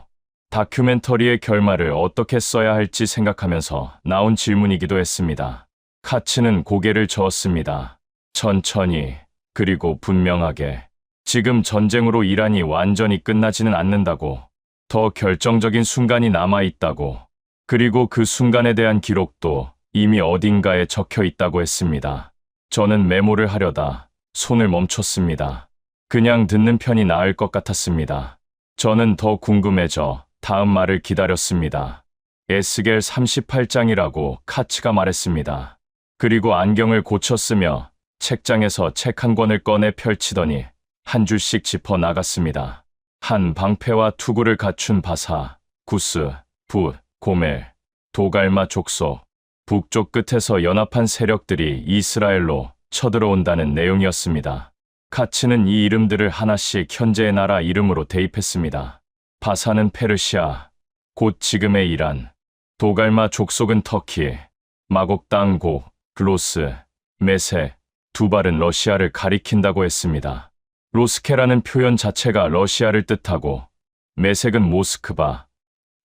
다큐멘터리의 결말을 어떻게 써야 할지 생각하면서 나온 질문이기도 했습니다. 카츠는 고개를 저었습니다. 천천히, 그리고 분명하게. 지금 전쟁으로 이란이 완전히 끝나지는 않는다고. 더 결정적인 순간이 남아있다고. 그리고 그 순간에 대한 기록도 이미 어딘가에 적혀 있다고 했습니다. 저는 메모를 하려다 손을 멈췄습니다. 그냥 듣는 편이 나을 것 같았습니다. 저는 더 궁금해져 다음 말을 기다렸습니다. 에스겔 38장이라고 카츠가 말했습니다. 그리고 안경을 고쳐 쓰며 책장에서 책 한 권을 꺼내 펼치더니 한 줄씩 짚어 나갔습니다. 한 방패와 투구를 갖춘 바사, 구스, 붓, 고멜, 도갈마 족속, 북쪽 끝에서 연합한 세력들이 이스라엘로 쳐들어온다는 내용이었습니다. 카츠는 이 이름들을 하나씩 현재의 나라 이름으로 대입했습니다. 바사는 페르시아, 곧 지금의 이란, 도갈마 족속은 터키, 마곡 땅 곡, 로스, 메세, 두발은 러시아를 가리킨다고 했습니다. 로스케라는 표현 자체가 러시아를 뜻하고 메색은 모스크바,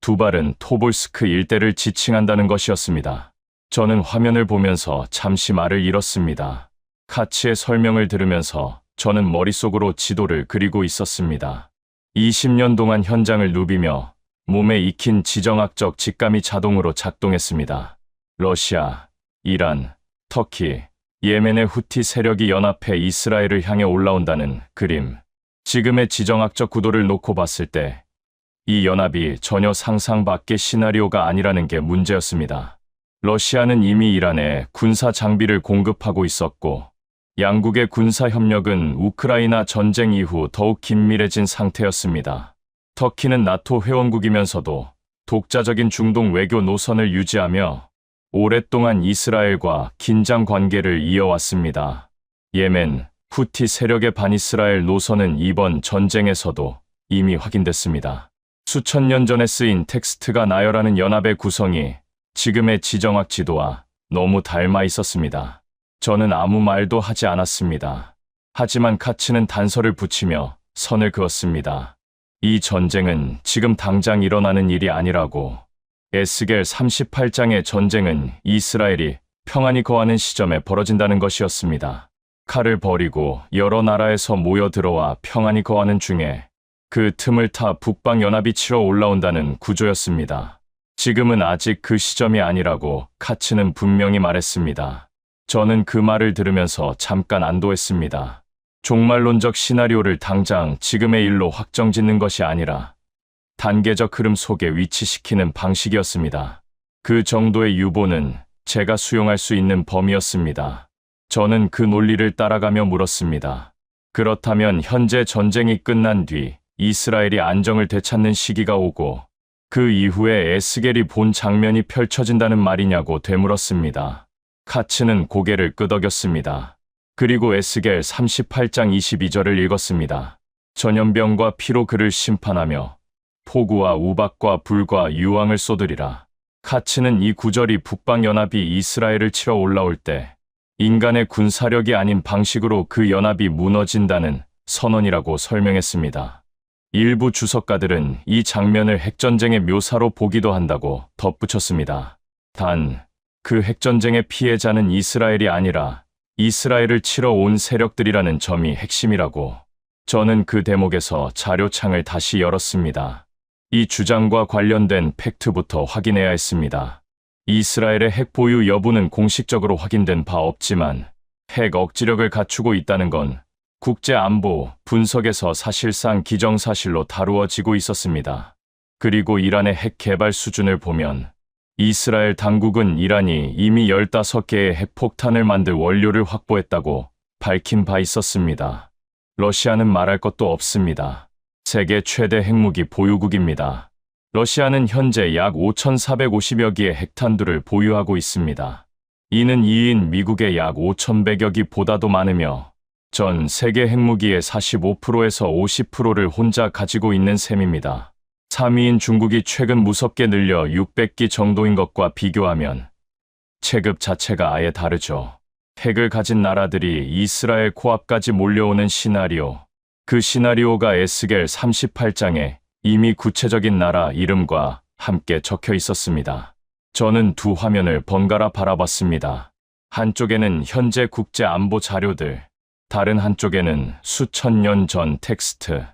두발은 토볼스크 일대를 지칭한다는 것이었습니다. 저는 화면을 보면서 잠시 말을 잃었습니다. 카츠의 설명을 들으면서 저는 머릿속으로 지도를 그리고 있었습니다. 20년 동안 현장을 누비며 몸에 익힌 지정학적 직감이 자동으로 작동했습니다. 러시아, 이란, 터키, 예멘의 후티 세력이 연합해 이스라엘을 향해 올라온다는 그림. 지금의 지정학적 구도를 놓고 봤을 때 이 연합이 전혀 상상 밖의 시나리오가 아니라는 게 문제였습니다. 러시아는 이미 이란에 군사 장비를 공급하고 있었고 양국의 군사 협력은 우크라이나 전쟁 이후 더욱 긴밀해진 상태였습니다. 터키는 나토 회원국이면서도 독자적인 중동 외교 노선을 유지하며 오랫동안 이스라엘과 긴장 관계를 이어왔습니다. 예멘, 후티 세력의 반이스라엘 노선은 이번 전쟁에서도 이미 확인됐습니다. 수천 년 전에 쓰인 텍스트가 나열하는 연합의 구성이 지금의 지정학 지도와 너무 닮아 있었습니다. 저는 아무 말도 하지 않았습니다. 하지만 카츠는 단서를 붙이며 선을 그었습니다. 이 전쟁은 지금 당장 일어나는 일이 아니라고. 에스겔 38장의 전쟁은 이스라엘이 평안히 거하는 시점에 벌어진다는 것이었습니다. 칼을 버리고 여러 나라에서 모여 들어와 평안히 거하는 중에 그 틈을 타 북방연합이 치러 올라온다는 구조였습니다. 지금은 아직 그 시점이 아니라고 카츠는 분명히 말했습니다. 저는 그 말을 들으면서 잠깐 안도했습니다. 종말론적 시나리오를 당장 지금의 일로 확정짓는 것이 아니라 단계적 흐름 속에 위치시키는 방식이었습니다. 그 정도의 유보는 제가 수용할 수 있는 범위였습니다. 저는 그 논리를 따라가며 물었습니다. 그렇다면 현재 전쟁이 끝난 뒤 이스라엘이 안정을 되찾는 시기가 오고 그 이후에 에스겔이 본 장면이 펼쳐진다는 말이냐고 되물었습니다. 카츠는 고개를 끄덕였습니다. 그리고 에스겔 38장 22절을 읽었습니다. 전염병과 피로 그를 심판하며 폭우와 우박과 불과 유황을 쏟으리라. 카츠는 이 구절이 북방연합이 이스라엘을 치러 올라올 때 인간의 군사력이 아닌 방식으로 그 연합이 무너진다는 선언이라고 설명했습니다. 일부 주석가들은 이 장면을 핵전쟁의 묘사로 보기도 한다고 덧붙였습니다. 단, 그 핵전쟁의 피해자는 이스라엘이 아니라 이스라엘을 치러 온 세력들이라는 점이 핵심이라고. 저는 그 대목에서 자료창을 다시 열었습니다. 이 주장과 관련된 팩트부터 확인해야 했습니다. 이스라엘의 핵 보유 여부는 공식적으로 확인된 바 없지만 핵 억지력을 갖추고 있다는 건 국제안보 분석에서 사실상 기정사실로 다루어지고 있었습니다. 그리고 이란의 핵 개발 수준을 보면 이스라엘 당국은 이란이 이미 15개의 핵폭탄을 만들 원료를 확보했다고 밝힌 바 있었습니다. 러시아는 말할 것도 없습니다. 세계 최대 핵무기 보유국입니다. 러시아는 현재 약 5,450여 기의 핵탄두를 보유하고 있습니다. 이는 2인 미국의 약 5,100여 기보다도 많으며 전 세계 핵무기의 45%에서 50%를 혼자 가지고 있는 셈입니다. 3위인 중국이 최근 무섭게 늘려 600기 정도인 것과 비교하면 체급 자체가 아예 다르죠. 핵을 가진 나라들이 이스라엘 코앞까지 몰려오는 시나리오. 그 시나리오가 에스겔 38장에 이미 구체적인 나라 이름과 함께 적혀 있었습니다. 저는 두 화면을 번갈아 바라봤습니다. 한쪽에는 현재 국제 안보 자료들, 다른 한쪽에는 수천 년 전 텍스트.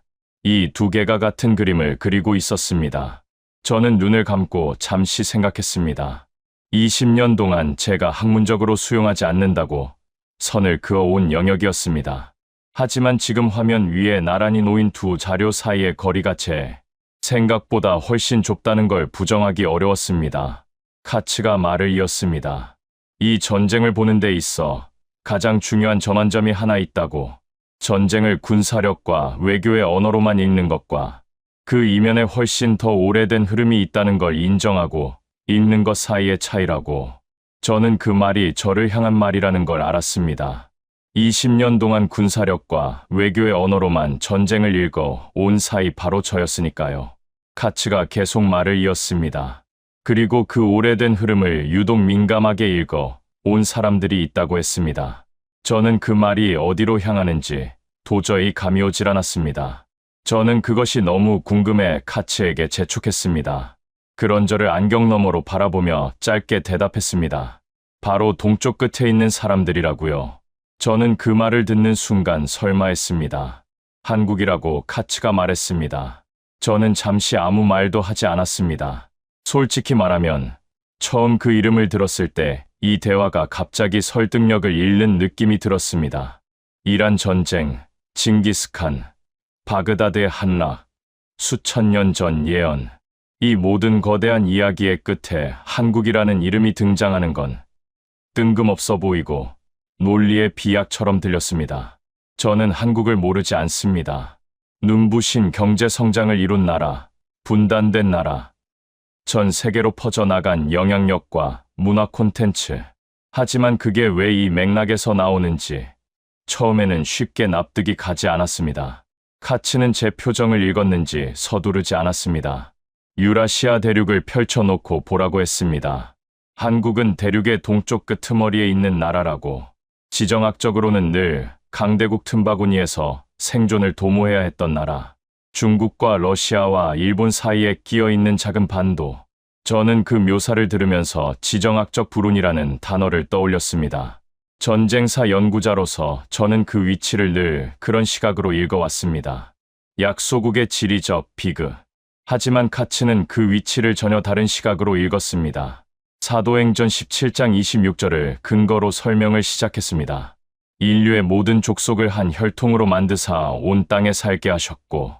이 두 개가 같은 그림을 그리고 있었습니다. 저는 눈을 감고 잠시 생각했습니다. 20년 동안 제가 학문적으로 수용하지 않는다고 선을 그어온 영역이었습니다. 하지만 지금 화면 위에 나란히 놓인 두 자료 사이의 거리가 제 생각보다 훨씬 좁다는 걸 부정하기 어려웠습니다. 카츠가 말을 이었습니다. 이 전쟁을 보는 데 있어 가장 중요한 전환점이 하나 있다고. 전쟁을 군사력과 외교의 언어로만 읽는 것과 그 이면에 훨씬 더 오래된 흐름이 있다는 걸 인정하고 읽는 것 사이의 차이라고. 저는 그 말이 저를 향한 말이라는 걸 알았습니다. 20년 동안 군사력과 외교의 언어로만 전쟁을 읽어 온 사이 바로 저였으니까요. 카츠가 계속 말을 이었습니다. 그리고 그 오래된 흐름을 유독 민감하게 읽어 온 사람들이 있다고 했습니다. 저는 그 말이 어디로 향하는지 도저히 감이 오질 않았습니다. 저는 그것이 너무 궁금해 카츠에게 재촉했습니다. 그런 저를 안경 너머로 바라보며 짧게 대답했습니다. 바로 동쪽 끝에 있는 사람들이라고요. 저는 그 말을 듣는 순간 설마 했습니다. 한국이라고 카츠가 말했습니다. 저는 잠시 아무 말도 하지 않았습니다. 솔직히 말하면 처음 그 이름을 들었을 때 이 대화가 갑자기 설득력을 잃는 느낌이 들었습니다. 이란 전쟁, 징기스칸, 바그다드의 한락, 수천 년 전 예언. 이 모든 거대한 이야기의 끝에 한국이라는 이름이 등장하는 건 뜬금없어 보이고 논리의 비약처럼 들렸습니다. 저는 한국을 모르지 않습니다. 눈부신 경제 성장을 이룬 나라, 분단된 나라, 전 세계로 퍼져나간 영향력과 문화 콘텐츠. 하지만 그게 왜 이 맥락에서 나오는지 처음에는 쉽게 납득이 가지 않았습니다. 카츠는 제 표정을 읽었는지 서두르지 않았습니다. 유라시아 대륙을 펼쳐놓고 보라고 했습니다. 한국은 대륙의 동쪽 끄트머리에 있는 나라라고. 지정학적으로는 늘 강대국 틈바구니에서 생존을 도모해야 했던 나라. 중국과 러시아와 일본 사이에 끼어있는 작은 반도. 저는 그 묘사를 들으면서 지정학적 불운이라는 단어를 떠올렸습니다. 전쟁사 연구자로서 저는 그 위치를 늘 그런 시각으로 읽어왔습니다. 약소국의 지리적 비극. 하지만 카츠는 그 위치를 전혀 다른 시각으로 읽었습니다. 사도행전 17장 26절을 근거로 설명을 시작했습니다. 인류의 모든 족속을 한 혈통으로 만드사 온 땅에 살게 하셨고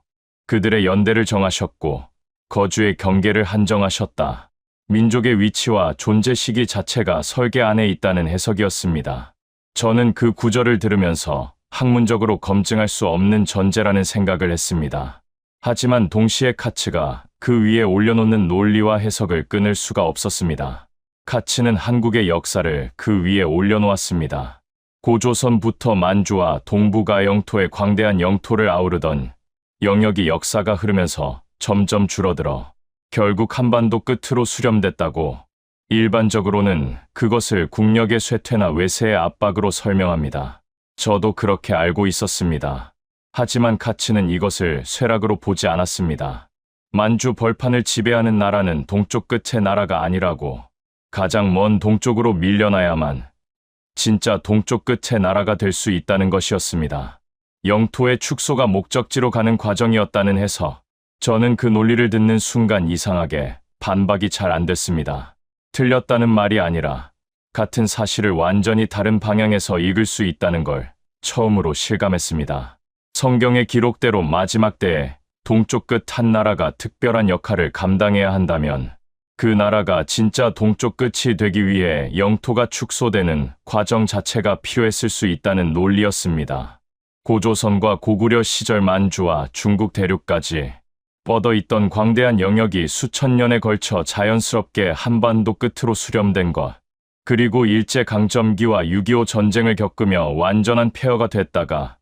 그들의 연대를 정하셨고 거주의 경계를 한정하셨다. 민족의 위치와 존재 시기 자체가 설계 안에 있다는 해석이었습니다. 저는 그 구절을 들으면서 학문적으로 검증할 수 없는 전제라는 생각을 했습니다. 하지만 동시에 카츠가 그 위에 올려놓는 논리와 해석을 끊을 수가 없었습니다. 카츠는 한국의 역사를 그 위에 올려놓았습니다. 고조선부터 만주와 동북아 영토의 광대한 영토를 아우르던 영역이 역사가 흐르면서 점점 줄어들어 결국 한반도 끝으로 수렴됐다고. 일반적으로는 그것을 국력의 쇠퇴나 외세의 압박으로 설명합니다. 저도 그렇게 알고 있었습니다. 하지만 카츠는 이것을 쇠락으로 보지 않았습니다. 만주 벌판을 지배하는 나라는 동쪽 끝의 나라가 아니라고. 가장 먼 동쪽으로 밀려나야만 진짜 동쪽 끝의 나라가 될 수 있다는 것이었습니다. 영토의 축소가 목적지로 가는 과정이었다는 해석. 저는 그 논리를 듣는 순간 이상하게 반박이 잘 안 됐습니다. 틀렸다는 말이 아니라 같은 사실을 완전히 다른 방향에서 읽을 수 있다는 걸 처음으로 실감했습니다. 성경의 기록대로 마지막 때에 동쪽 끝 한 나라가 특별한 역할을 감당해야 한다면 그 나라가 진짜 동쪽 끝이 되기 위해 영토가 축소되는 과정 자체가 필요했을 수 있다는 논리였습니다. 고조선과 고구려 시절 만주와 중국 대륙까지 뻗어있던 광대한 영역이 수천 년에 걸쳐 자연스럽게 한반도 끝으로 수렴된 것, 그리고 일제강점기와 6.25 전쟁을 겪으며 완전한 폐허가 됐다가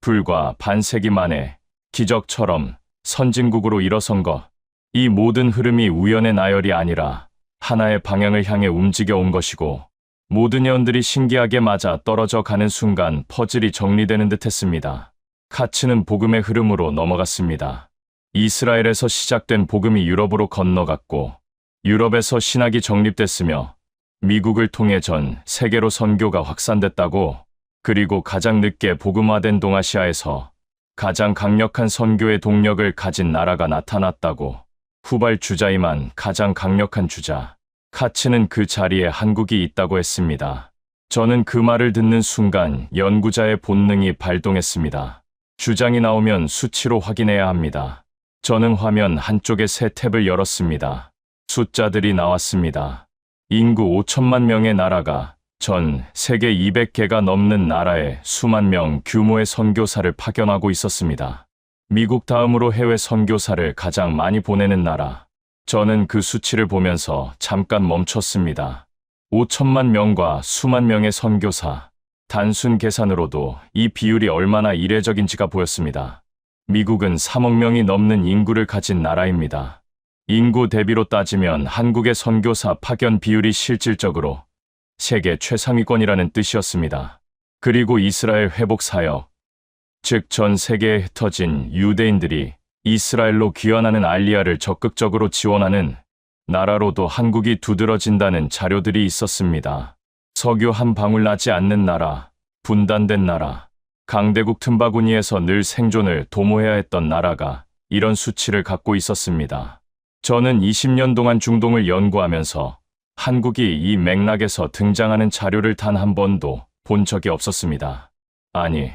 불과 반세기 만에 기적처럼 선진국으로 일어선 것, 이 모든 흐름이 우연의 나열이 아니라 하나의 방향을 향해 움직여 온 것이고 모든 예언들이 신기하게 맞아 떨어져 가는 순간 퍼즐이 정리되는 듯 했습니다. 카츠는 복음의 흐름으로 넘어갔습니다. 이스라엘에서 시작된 복음이 유럽으로 건너갔고 유럽에서 신학이 정립됐으며 미국을 통해 전 세계로 선교가 확산됐다고. 그리고 가장 늦게 복음화된 동아시아에서 가장 강력한 선교의 동력을 가진 나라가 나타났다고. 후발주자이만 가장 강력한 주자. 카츠는 그 자리에 한국이 있다고 했습니다. 저는 그 말을 듣는 순간 연구자의 본능이 발동했습니다. 주장이 나오면 수치로 확인해야 합니다. 저는 화면 한쪽에 새 탭을 열었습니다. 숫자들이 나왔습니다. 인구 5천만 명의 나라가 전 세계 200개가 넘는 나라에 수만 명 규모의 선교사를 파견하고 있었습니다. 미국 다음으로 해외 선교사를 가장 많이 보내는 나라. 저는 그 수치를 보면서 잠깐 멈췄습니다. 5천만 명과 수만 명의 선교사. 단순 계산으로도 이 비율이 얼마나 이례적인지가 보였습니다. 미국은 3억 명이 넘는 인구를 가진 나라입니다. 인구 대비로 따지면 한국의 선교사 파견 비율이 실질적으로 세계 최상위권이라는 뜻이었습니다. 그리고 이스라엘 회복 사역, 즉 전 세계에 흩어진 유대인들이 이스라엘로 귀환하는 알리야를 적극적으로 지원하는 나라로도 한국이 두드러진다는 자료들이 있었습니다. 석유 한 방울 나지 않는 나라, 분단된 나라, 강대국 틈바구니에서 늘 생존을 도모해야 했던 나라가 이런 수치를 갖고 있었습니다. 저는 20년 동안 중동을 연구하면서 한국이 이 맥락에서 등장하는 자료를 단 한 번도 본 적이 없었습니다. 아니,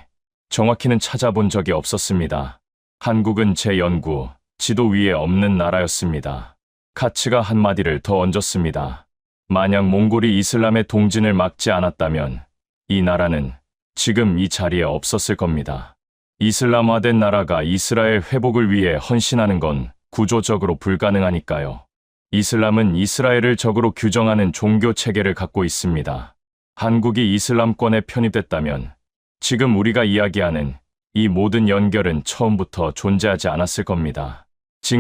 정확히는 찾아본 적이 없었습니다. 한국은 제 연구, 지도 위에 없는 나라였습니다. 카츠가 한마디를 더 얹었습니다. 만약 몽골이 이슬람의 동진을 막지 않았다면 이 나라는 지금 이 자리에 없었을 겁니다. 이슬람화된 나라가 이스라엘 회복을 위해 헌신하는 건 구조적으로 불가능하니까요. 이슬람은 이스라엘을 적으로 규정하는 종교 체계를 갖고 있습니다. 한국이 이슬람권에 편입됐다면 지금 우리가 이야기하는 이 모든 연결은 처음부터 존재하지 않았을 겁니다.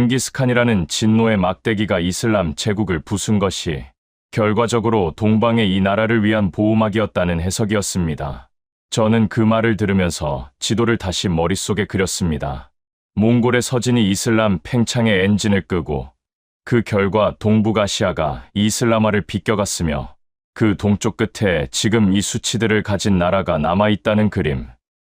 징기스칸이라는 진노의 막대기가 이슬람 제국을 부순 것이 결과적으로 동방의 이 나라를 위한 보호막이었다는 해석이었습니다. 저는 그 말을 들으면서 지도를 다시 머릿속에 그렸습니다. 몽골의 서진이 이슬람 팽창의 엔진을 끄고 그 결과 동북아시아가 이슬람화를 비껴갔으며 그 동쪽 끝에 지금 이 수치들을 가진 나라가 남아있다는 그림.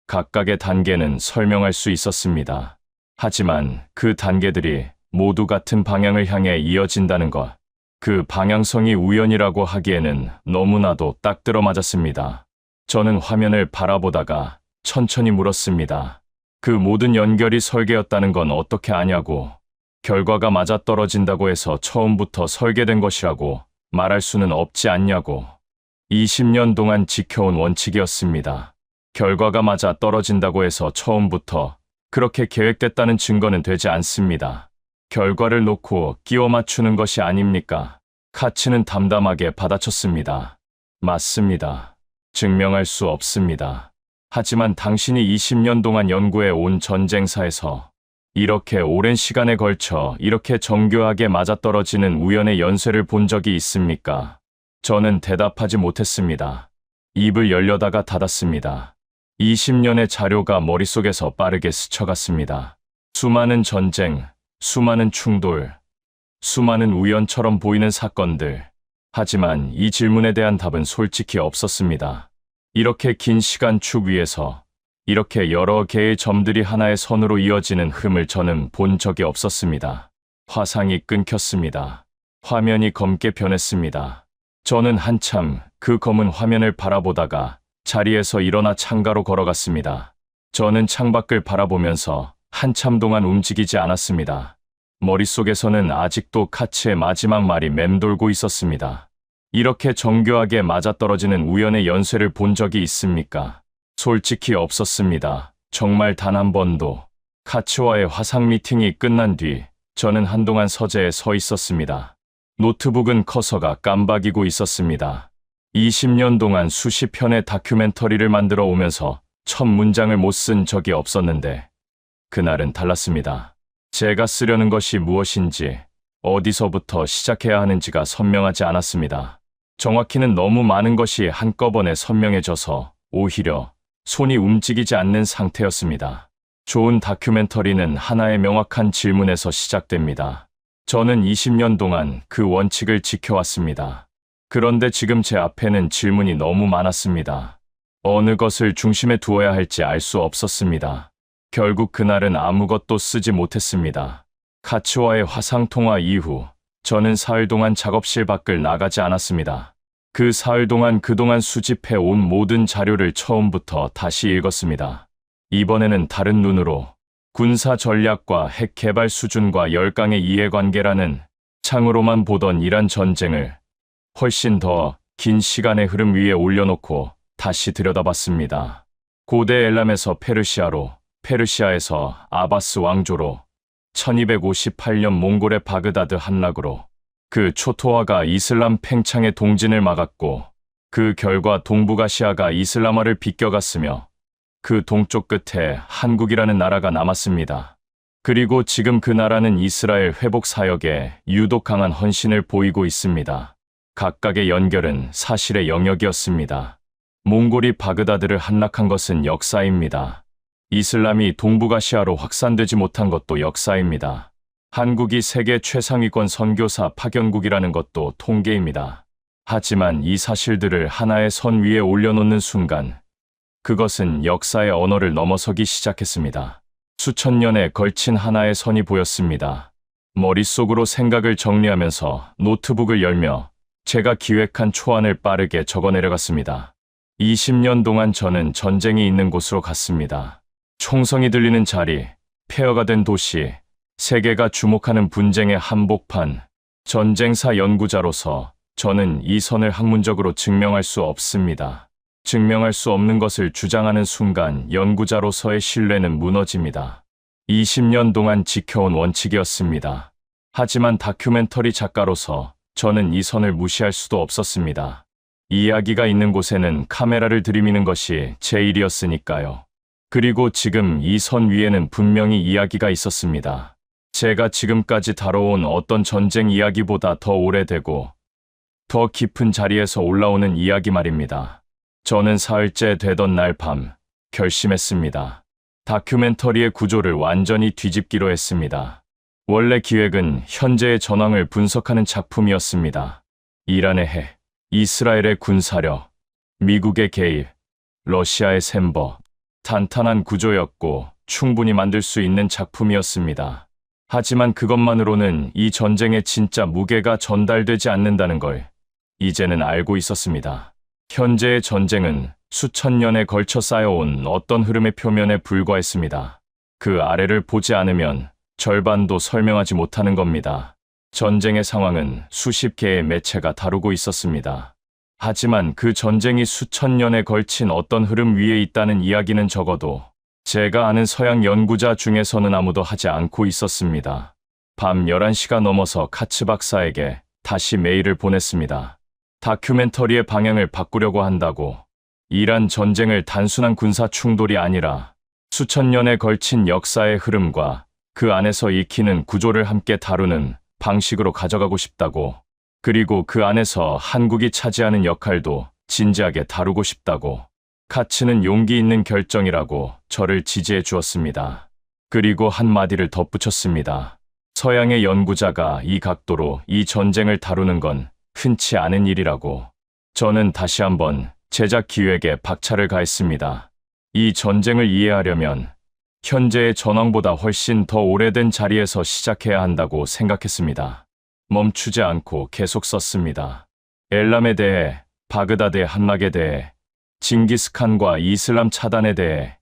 각각의 단계는 설명할 수 있었습니다. 하지만 그 단계들이 모두 같은 방향을 향해 이어진다는 것. 그 방향성이 우연이라고 하기에는 너무나도 딱 들어맞았습니다. 저는 화면을 바라보다가 천천히 물었습니다. 그 모든 연결이 설계였다는 건 어떻게 아냐고. 결과가 맞아떨어진다고 해서 처음부터 설계된 것이라고 말할 수는 없지 않냐고. 20년 동안 지켜온 원칙이었습니다. 결과가 맞아떨어진다고 해서 처음부터 그렇게 계획됐다는 증거는 되지 않습니다. 결과를 놓고 끼워 맞추는 것이 아닙니까? 카츠는 담담하게 받아쳤습니다. 맞습니다. 증명할 수 없습니다. 하지만 당신이 20년 동안 연구해 온 전쟁사에서 이렇게 오랜 시간에 걸쳐 이렇게 정교하게 맞아떨어지는 우연의 연쇄를 본 적이 있습니까? 저는 대답하지 못했습니다. 입을 열려다가 닫았습니다. 20년의 자료가 머릿속에서 빠르게 스쳐갔습니다. 수많은 전쟁, 수많은 충돌, 수많은 우연처럼 보이는 사건들. 하지만 이 질문에 대한 답은 솔직히 없었습니다. 이렇게 긴 시간 축 위에서 이렇게 여러 개의 점들이 하나의 선으로 이어지는 흠을 저는 본 적이 없었습니다. 화상이 끊겼습니다. 화면이 검게 변했습니다. 저는 한참 그 검은 화면을 바라보다가 자리에서 일어나 창가로 걸어갔습니다. 저는 창밖을 바라보면서 한참 동안 움직이지 않았습니다. 머릿속에서는 아직도 카츠의 마지막 말이 맴돌고 있었습니다. 이렇게 정교하게 맞아떨어지는 우연의 연쇄를 본 적이 있습니까? 솔직히 없었습니다. 정말 단 한 번도. 카츠와의 화상 미팅이 끝난 뒤 저는 한동안 서재에 서 있었습니다. 노트북은 커서가 깜박이고 있었습니다. 20년 동안 수십 편의 다큐멘터리를 만들어 오면서 첫 문장을 못 쓴 적이 없었는데 그날은 달랐습니다. 제가 쓰려는 것이 무엇인지, 어디서부터 시작해야 하는지가 선명하지 않았습니다. 정확히는 너무 많은 것이 한꺼번에 선명해져서 오히려 손이 움직이지 않는 상태였습니다. 좋은 다큐멘터리는 하나의 명확한 질문에서 시작됩니다. 저는 20년 동안 그 원칙을 지켜왔습니다. 그런데 지금 제 앞에는 질문이 너무 많았습니다. 어느 것을 중심에 두어야 할지 알 수 없었습니다. 결국 그날은 아무것도 쓰지 못했습니다. 카츠와의 화상통화 이후 저는 사흘 동안 작업실 밖을 나가지 않았습니다. 그 사흘 동안 그동안 수집해 온 모든 자료를 처음부터 다시 읽었습니다. 이번에는 다른 눈으로 군사 전략과 핵 개발 수준과 열강의 이해관계라는 창으로만 보던 이란 전쟁을 훨씬 더 긴 시간의 흐름 위에 올려놓고 다시 들여다봤습니다. 고대 엘람에서 페르시아로, 페르시아에서 아바스 왕조로, 1258년 몽골의 바그다드 함락으로 그 초토화가 이슬람 팽창의 동진을 막았고 그 결과 동북아시아가 이슬람화를 비껴갔으며 그 동쪽 끝에 한국이라는 나라가 남았습니다. 그리고 지금 그 나라는 이스라엘 회복 사역에 유독 강한 헌신을 보이고 있습니다. 각각의 연결은 사실의 영역이었습니다. 몽골이 바그다드를 함락한 것은 역사입니다. 이슬람이 동북아시아로 확산되지 못한 것도 역사입니다. 한국이 세계 최상위권 선교사 파견국이라는 것도 통계입니다. 하지만 이 사실들을 하나의 선 위에 올려놓는 순간 그것은 역사의 언어를 넘어서기 시작했습니다. 수천 년에 걸친 하나의 선이 보였습니다. 머릿속으로 생각을 정리하면서 노트북을 열며 제가 기획한 초안을 빠르게 적어 내려갔습니다. 20년 동안 저는 전쟁이 있는 곳으로 갔습니다. 총성이 들리는 자리, 폐허가 된 도시, 세계가 주목하는 분쟁의 한복판, 전쟁사 연구자로서 저는 이 선을 학문적으로 증명할 수 없습니다. 증명할 수 없는 것을 주장하는 순간 연구자로서의 신뢰는 무너집니다. 20년 동안 지켜온 원칙이었습니다. 하지만 다큐멘터리 작가로서 저는 이 선을 무시할 수도 없었습니다. 이야기가 있는 곳에는 카메라를 들이미는 것이 제 일이었으니까요. 그리고 지금 이 선 위에는 분명히 이야기가 있었습니다. 제가 지금까지 다뤄온 어떤 전쟁 이야기보다 더 오래되고 더 깊은 자리에서 올라오는 이야기 말입니다. 저는 사흘째 되던 날 밤 결심했습니다. 다큐멘터리의 구조를 완전히 뒤집기로 했습니다. 원래 기획은 현재의 전황을 분석하는 작품이었습니다. 이란의 핵, 이스라엘의 군사력, 미국의 개입, 러시아의 셈버, 탄탄한 구조였고 충분히 만들 수 있는 작품이었습니다. 하지만 그것만으로는 이 전쟁의 진짜 무게가 전달되지 않는다는 걸 이제는 알고 있었습니다. 현재의 전쟁은 수천 년에 걸쳐 쌓여온 어떤 흐름의 표면에 불과했습니다. 그 아래를 보지 않으면 절반도 설명하지 못하는 겁니다. 전쟁의 상황은 수십 개의 매체가 다루고 있었습니다. 하지만 그 전쟁이 수천 년에 걸친 어떤 흐름 위에 있다는 이야기는 적어도 제가 아는 서양 연구자 중에서는 아무도 하지 않고 있었습니다. 밤 11시가 넘어서 카츠 박사에게 다시 메일을 보냈습니다. 다큐멘터리의 방향을 바꾸려고 한다고. 이란 전쟁을 단순한 군사 충돌이 아니라 수천 년에 걸친 역사의 흐름과 그 안에서 익히는 구조를 함께 다루는 방식으로 가져가고 싶다고. 그리고 그 안에서 한국이 차지하는 역할도 진지하게 다루고 싶다고. 카츠는 용기 있는 결정이라고 저를 지지해 주었습니다. 그리고 한마디를 덧붙였습니다. 서양의 연구자가 이 각도로 이 전쟁을 다루는 건 흔치 않은 일이라고. 저는 다시 한번 제작 기획에 박차를 가했습니다. 이 전쟁을 이해하려면 현재의 전황보다 훨씬 더 오래된 자리에서 시작해야 한다고 생각했습니다. 멈추지 않고 계속 썼습니다. 엘람에 대해, 바그다드의 함락에 대해, 징기스칸과 이슬람 차단에 대해,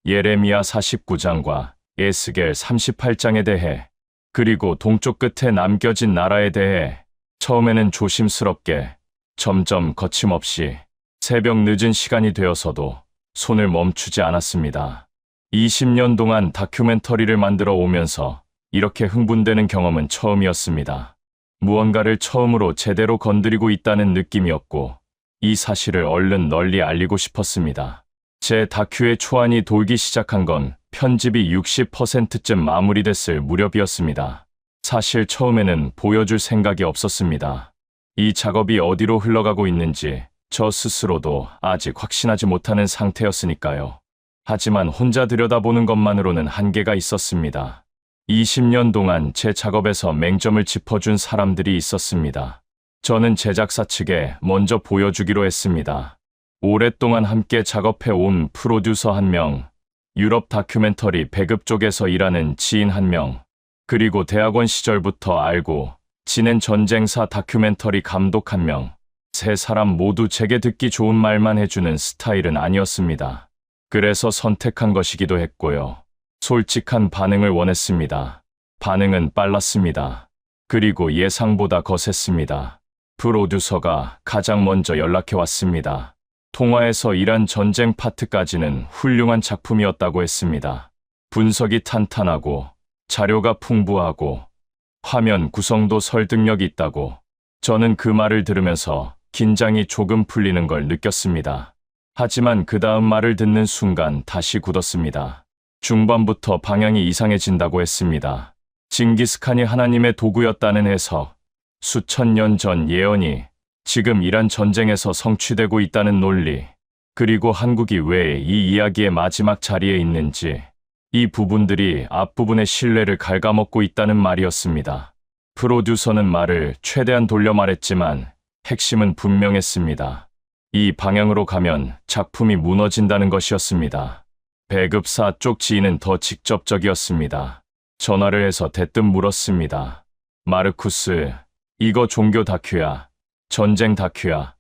예레미야 49장과 에스겔 38장에 대해, 그리고 동쪽 끝에 남겨진 나라에 대해 처음에는 조심스럽게, 점점 거침없이 새벽 늦은 시간이 되어서도 손을 멈추지 않았습니다. 20년 동안 다큐멘터리를 만들어 오면서 이렇게 흥분되는 경험은 처음이었습니다. 무언가를 처음으로 제대로 건드리고 있다는 느낌이었고 이 사실을 얼른 널리 알리고 싶었습니다. 제 다큐의 초안이 돌기 시작한 건 편집이 60%쯤 마무리됐을 무렵이었습니다. 사실 처음에는 보여줄 생각이 없었습니다. 이 작업이 어디로 흘러가고 있는지 저 스스로도 아직 확신하지 못하는 상태였으니까요. 하지만 혼자 들여다보는 것만으로는 한계가 있었습니다. 20년 동안 제 작업에서 맹점을 짚어준 사람들이 있었습니다. 저는 제작사 측에 먼저 보여주기로 했습니다. 오랫동안 함께 작업해온 프로듀서 1명, 유럽 다큐멘터리 배급 쪽에서 일하는 지인 1명, 그리고 대학원 시절부터 알고 지낸 전쟁사 다큐멘터리 감독 1명, 세 사람 모두 제게 듣기 좋은 말만 해주는 스타일은 아니었습니다. 그래서 선택한 것이기도 했고요. 솔직한 반응을 원했습니다. 반응은 빨랐습니다. 그리고 예상보다 거셌습니다. 프로듀서가 가장 먼저 연락해 왔습니다. 통화에서 이란 전쟁 파트까지는 훌륭한 작품이었다고 했습니다. 분석이 탄탄하고 자료가 풍부하고 화면 구성도 설득력 있다고. 저는 그 말을 들으면서 긴장이 조금 풀리는 걸 느꼈습니다. 하지만 그 다음 말을 듣는 순간 다시 굳었습니다. 중반부터 방향이 이상해진다고 했습니다. 징기스칸이 하나님의 도구였다는 해석, 수천 년 전 예언이 지금 이란 전쟁에서 성취되고 있다는 논리, 그리고 한국이 왜 이 이야기의 마지막 자리에 있는지, 이 부분들이 앞부분의 신뢰를 갉아먹고 있다는 말이었습니다. 프로듀서는 말을 최대한 돌려 말했지만 핵심은 분명했습니다. 이 방향으로 가면 작품이 무너진다는 것이었습니다. 배급사 쪽 지인은 더 직접적이었습니다. 전화를 해서 대뜸 물었습니다. 마르쿠스, 이거 종교 다큐야? 전쟁 다큐야?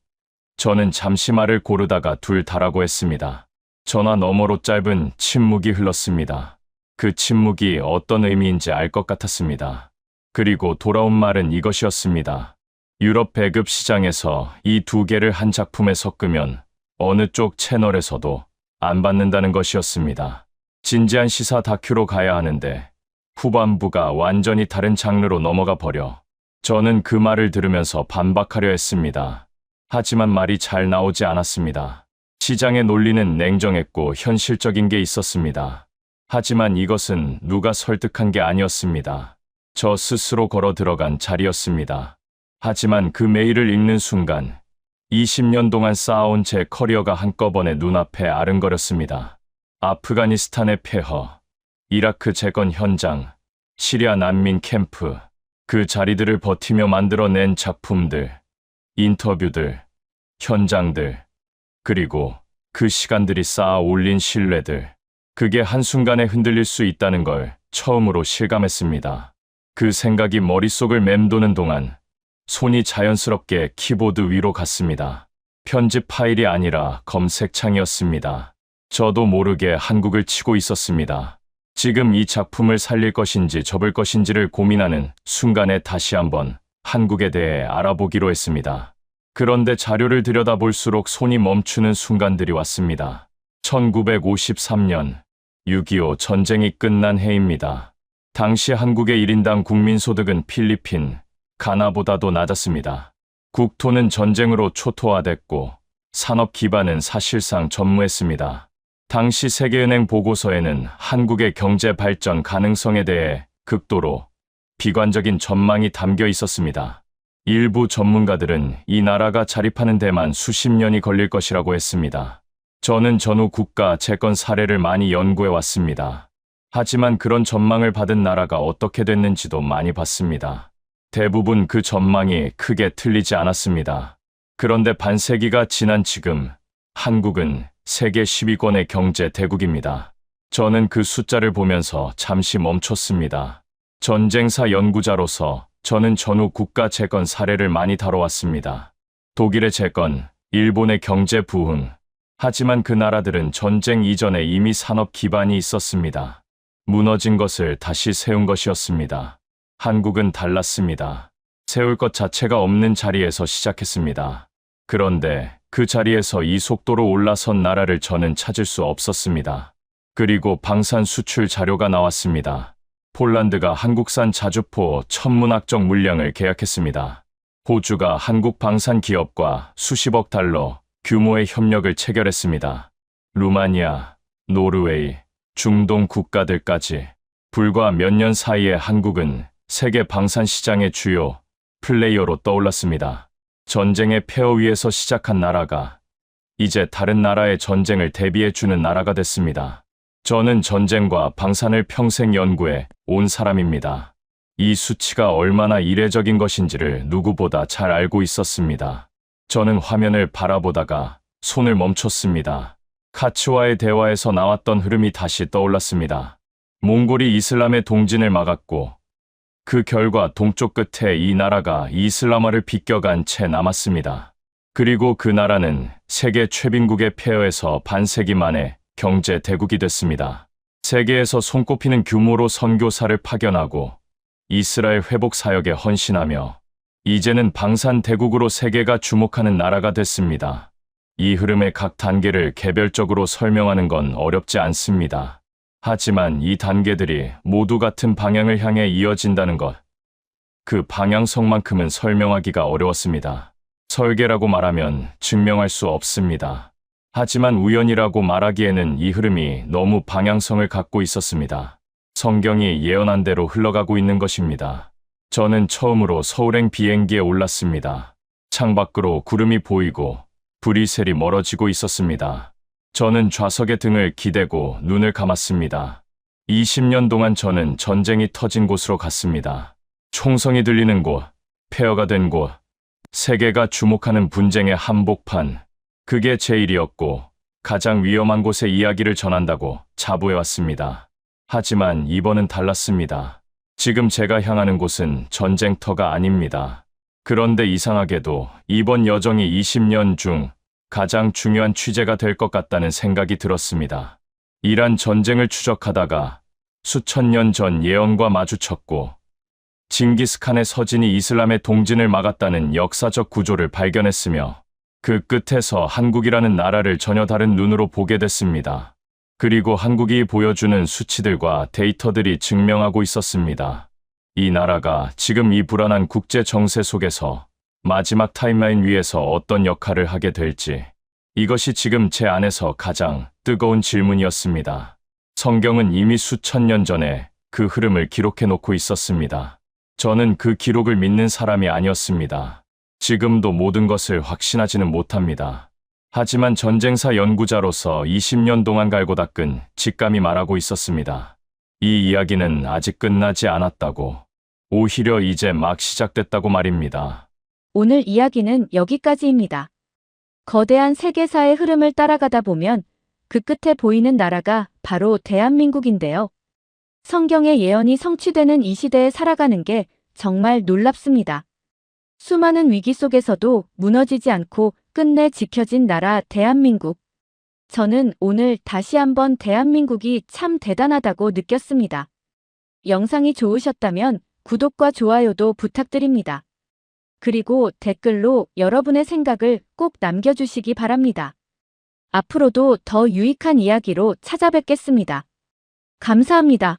저는 잠시 말을 고르다가 둘 다라고 했습니다. 전화 너머로 짧은 침묵이 흘렀습니다. 그 침묵이 어떤 의미인지 알 것 같았습니다. 그리고 돌아온 말은 이것이었습니다. 유럽 배급 시장에서 이 두 개를 한 작품에 섞으면 어느 쪽 채널에서도 안 받는다는 것이었습니다. 진지한 시사 다큐로 가야 하는데 후반부가 완전히 다른 장르로 넘어가 버려. 저는 그 말을 들으면서 반박하려 했습니다. 하지만 말이 잘 나오지 않았습니다. 시장의 논리는 냉정했고 현실적인 게 있었습니다. 하지만 이것은 누가 설득한 게 아니었습니다. 저 스스로 걸어 들어간 자리였습니다. 하지만 그 메일을 읽는 순간 20년 동안 쌓아온 제 커리어가 한꺼번에 눈앞에 아른거렸습니다. 아프가니스탄의 폐허, 이라크 재건 현장, 시리아 난민 캠프, 그 자리들을 버티며 만들어낸 작품들, 인터뷰들, 현장들, 그리고 그 시간들이 쌓아 올린 신뢰들, 그게 한순간에 흔들릴 수 있다는 걸 처음으로 실감했습니다. 그 생각이 머릿속을 맴도는 동안 손이 자연스럽게 키보드 위로 갔습니다. 편집 파일이 아니라 검색창이었습니다. 저도 모르게 한국을 치고 있었습니다. 지금 이 작품을 살릴 것인지 접을 것인지를 고민하는 순간에 다시 한번 한국에 대해 알아보기로 했습니다. 그런데 자료를 들여다볼수록 손이 멈추는 순간들이 왔습니다. 1953년 6.25 전쟁이 끝난 해입니다. 당시 한국의 1인당 국민소득은 필리핀, 가나보다도 낮았습니다. 국토는 전쟁으로 초토화됐고 산업 기반은 사실상 전무했습니다. 당시 세계은행 보고서에는 한국의 경제 발전 가능성에 대해 극도로 비관적인 전망이 담겨 있었습니다. 일부 전문가들은 이 나라가 자립하는 데만 수십 년이 걸릴 것이라고 했습니다. 저는 전후 국가 재건 사례를 많이 연구해 왔습니다. 하지만 그런 전망을 받은 나라가 어떻게 됐는지도 많이 봤습니다. 대부분 그 전망이 크게 틀리지 않았습니다. 그런데 반세기가 지난 지금 한국은 세계 10위권의 경제 대국입니다. 저는 그 숫자를 보면서 잠시 멈췄습니다. 전쟁사 연구자로서 저는 전후 국가 재건 사례를 많이 다뤄왔습니다. 독일의 재건, 일본의 경제 부흥. 하지만 그 나라들은 전쟁 이전에 이미 산업 기반이 있었습니다. 무너진 것을 다시 세운 것이었습니다. 한국은 달랐습니다. 세울 것 자체가 없는 자리에서 시작했습니다. 그런데 그 자리에서 이 속도로 올라선 나라를 저는 찾을 수 없었습니다. 그리고 방산 수출 자료가 나왔습니다. 폴란드가 한국산 자주포 천문학적 물량을 계약했습니다. 호주가 한국 방산 기업과 수십억 달러 규모의 협력을 체결했습니다. 루마니아, 노르웨이, 중동 국가들까지 불과 몇 년 사이에 한국은 세계 방산 시장의 주요 플레이어로 떠올랐습니다. 전쟁의 폐허 위에서 시작한 나라가 이제 다른 나라의 전쟁을 대비해주는 나라가 됐습니다. 저는 전쟁과 방산을 평생 연구해 온 사람입니다. 이 수치가 얼마나 이례적인 것인지를 누구보다 잘 알고 있었습니다. 저는 화면을 바라보다가 손을 멈췄습니다. 카츠와의 대화에서 나왔던 흐름이 다시 떠올랐습니다. 몽골이 이슬람의 동진을 막았고 그 결과 동쪽 끝에 이 나라가 이슬람화를 비껴간 채 남았습니다. 그리고 그 나라는 세계 최빈국의 폐허에서 반세기 만에 경제 대국이 됐습니다. 세계에서 손꼽히는 규모로 선교사를 파견하고 이스라엘 회복 사역에 헌신하며 이제는 방산대국으로 세계가 주목하는 나라가 됐습니다. 이 흐름의 각 단계를 개별적으로 설명하는 건 어렵지 않습니다. 하지만 이 단계들이 모두 같은 방향을 향해 이어진다는 것, 그 방향성만큼은 설명하기가 어려웠습니다. 설계라고 말하면 증명할 수 없습니다. 하지만 우연이라고 말하기에는 이 흐름이 너무 방향성을 갖고 있었습니다. 성경이 예언한 대로 흘러가고 있는 것입니다. 저는 처음으로 서울행 비행기에 올랐습니다. 창밖으로 구름이 보이고 브리셀이 멀어지고 있었습니다. 저는 좌석에 등을 기대고 눈을 감았습니다. 20년 동안 저는 전쟁이 터진 곳으로 갔습니다. 총성이 들리는 곳, 폐허가 된 곳, 세계가 주목하는 분쟁의 한복판, 그게 제 일이었고 가장 위험한 곳의 이야기를 전한다고 자부해왔습니다. 하지만 이번은 달랐습니다. 지금 제가 향하는 곳은 전쟁터가 아닙니다. 그런데 이상하게도 이번 여정이 20년 중 가장 중요한 취재가 될 것 같다는 생각이 들었습니다. 이란 전쟁을 추적하다가 수천 년 전 예언과 마주쳤고 징기스칸의 서진이 이슬람의 동진을 막았다는 역사적 구조를 발견했으며 그 끝에서 한국이라는 나라를 전혀 다른 눈으로 보게 됐습니다. 그리고 한국이 보여주는 수치들과 데이터들이 증명하고 있었습니다. 이 나라가 지금 이 불안한 국제 정세 속에서 마지막 타임라인 위에서 어떤 역할을 하게 될지, 이것이 지금 제 안에서 가장 뜨거운 질문이었습니다. 성경은 이미 수천 년 전에 그 흐름을 기록해 놓고 있었습니다. 저는 그 기록을 믿는 사람이 아니었습니다. 지금도 모든 것을 확신하지는 못합니다. 하지만 전쟁사 연구자로서 20년 동안 갈고 닦은 직감이 말하고 있었습니다. 이 이야기는 아직 끝나지 않았다고, 오히려 이제 막 시작됐다고 말입니다. 오늘 이야기는 여기까지입니다. 거대한 세계사의 흐름을 따라가다 보면 그 끝에 보이는 나라가 바로 대한민국인데요. 성경의 예언이 성취되는 이 시대에 살아가는 게 정말 놀랍습니다. 수많은 위기 속에서도 무너지지 않고 끝내 지켜진 나라 대한민국. 저는 오늘 다시 한번 대한민국이 참 대단하다고 느꼈습니다. 영상이 좋으셨다면 구독과 좋아요도 부탁드립니다. 그리고 댓글로 여러분의 생각을 꼭 남겨주시기 바랍니다. 앞으로도 더 유익한 이야기로 찾아뵙겠습니다. 감사합니다.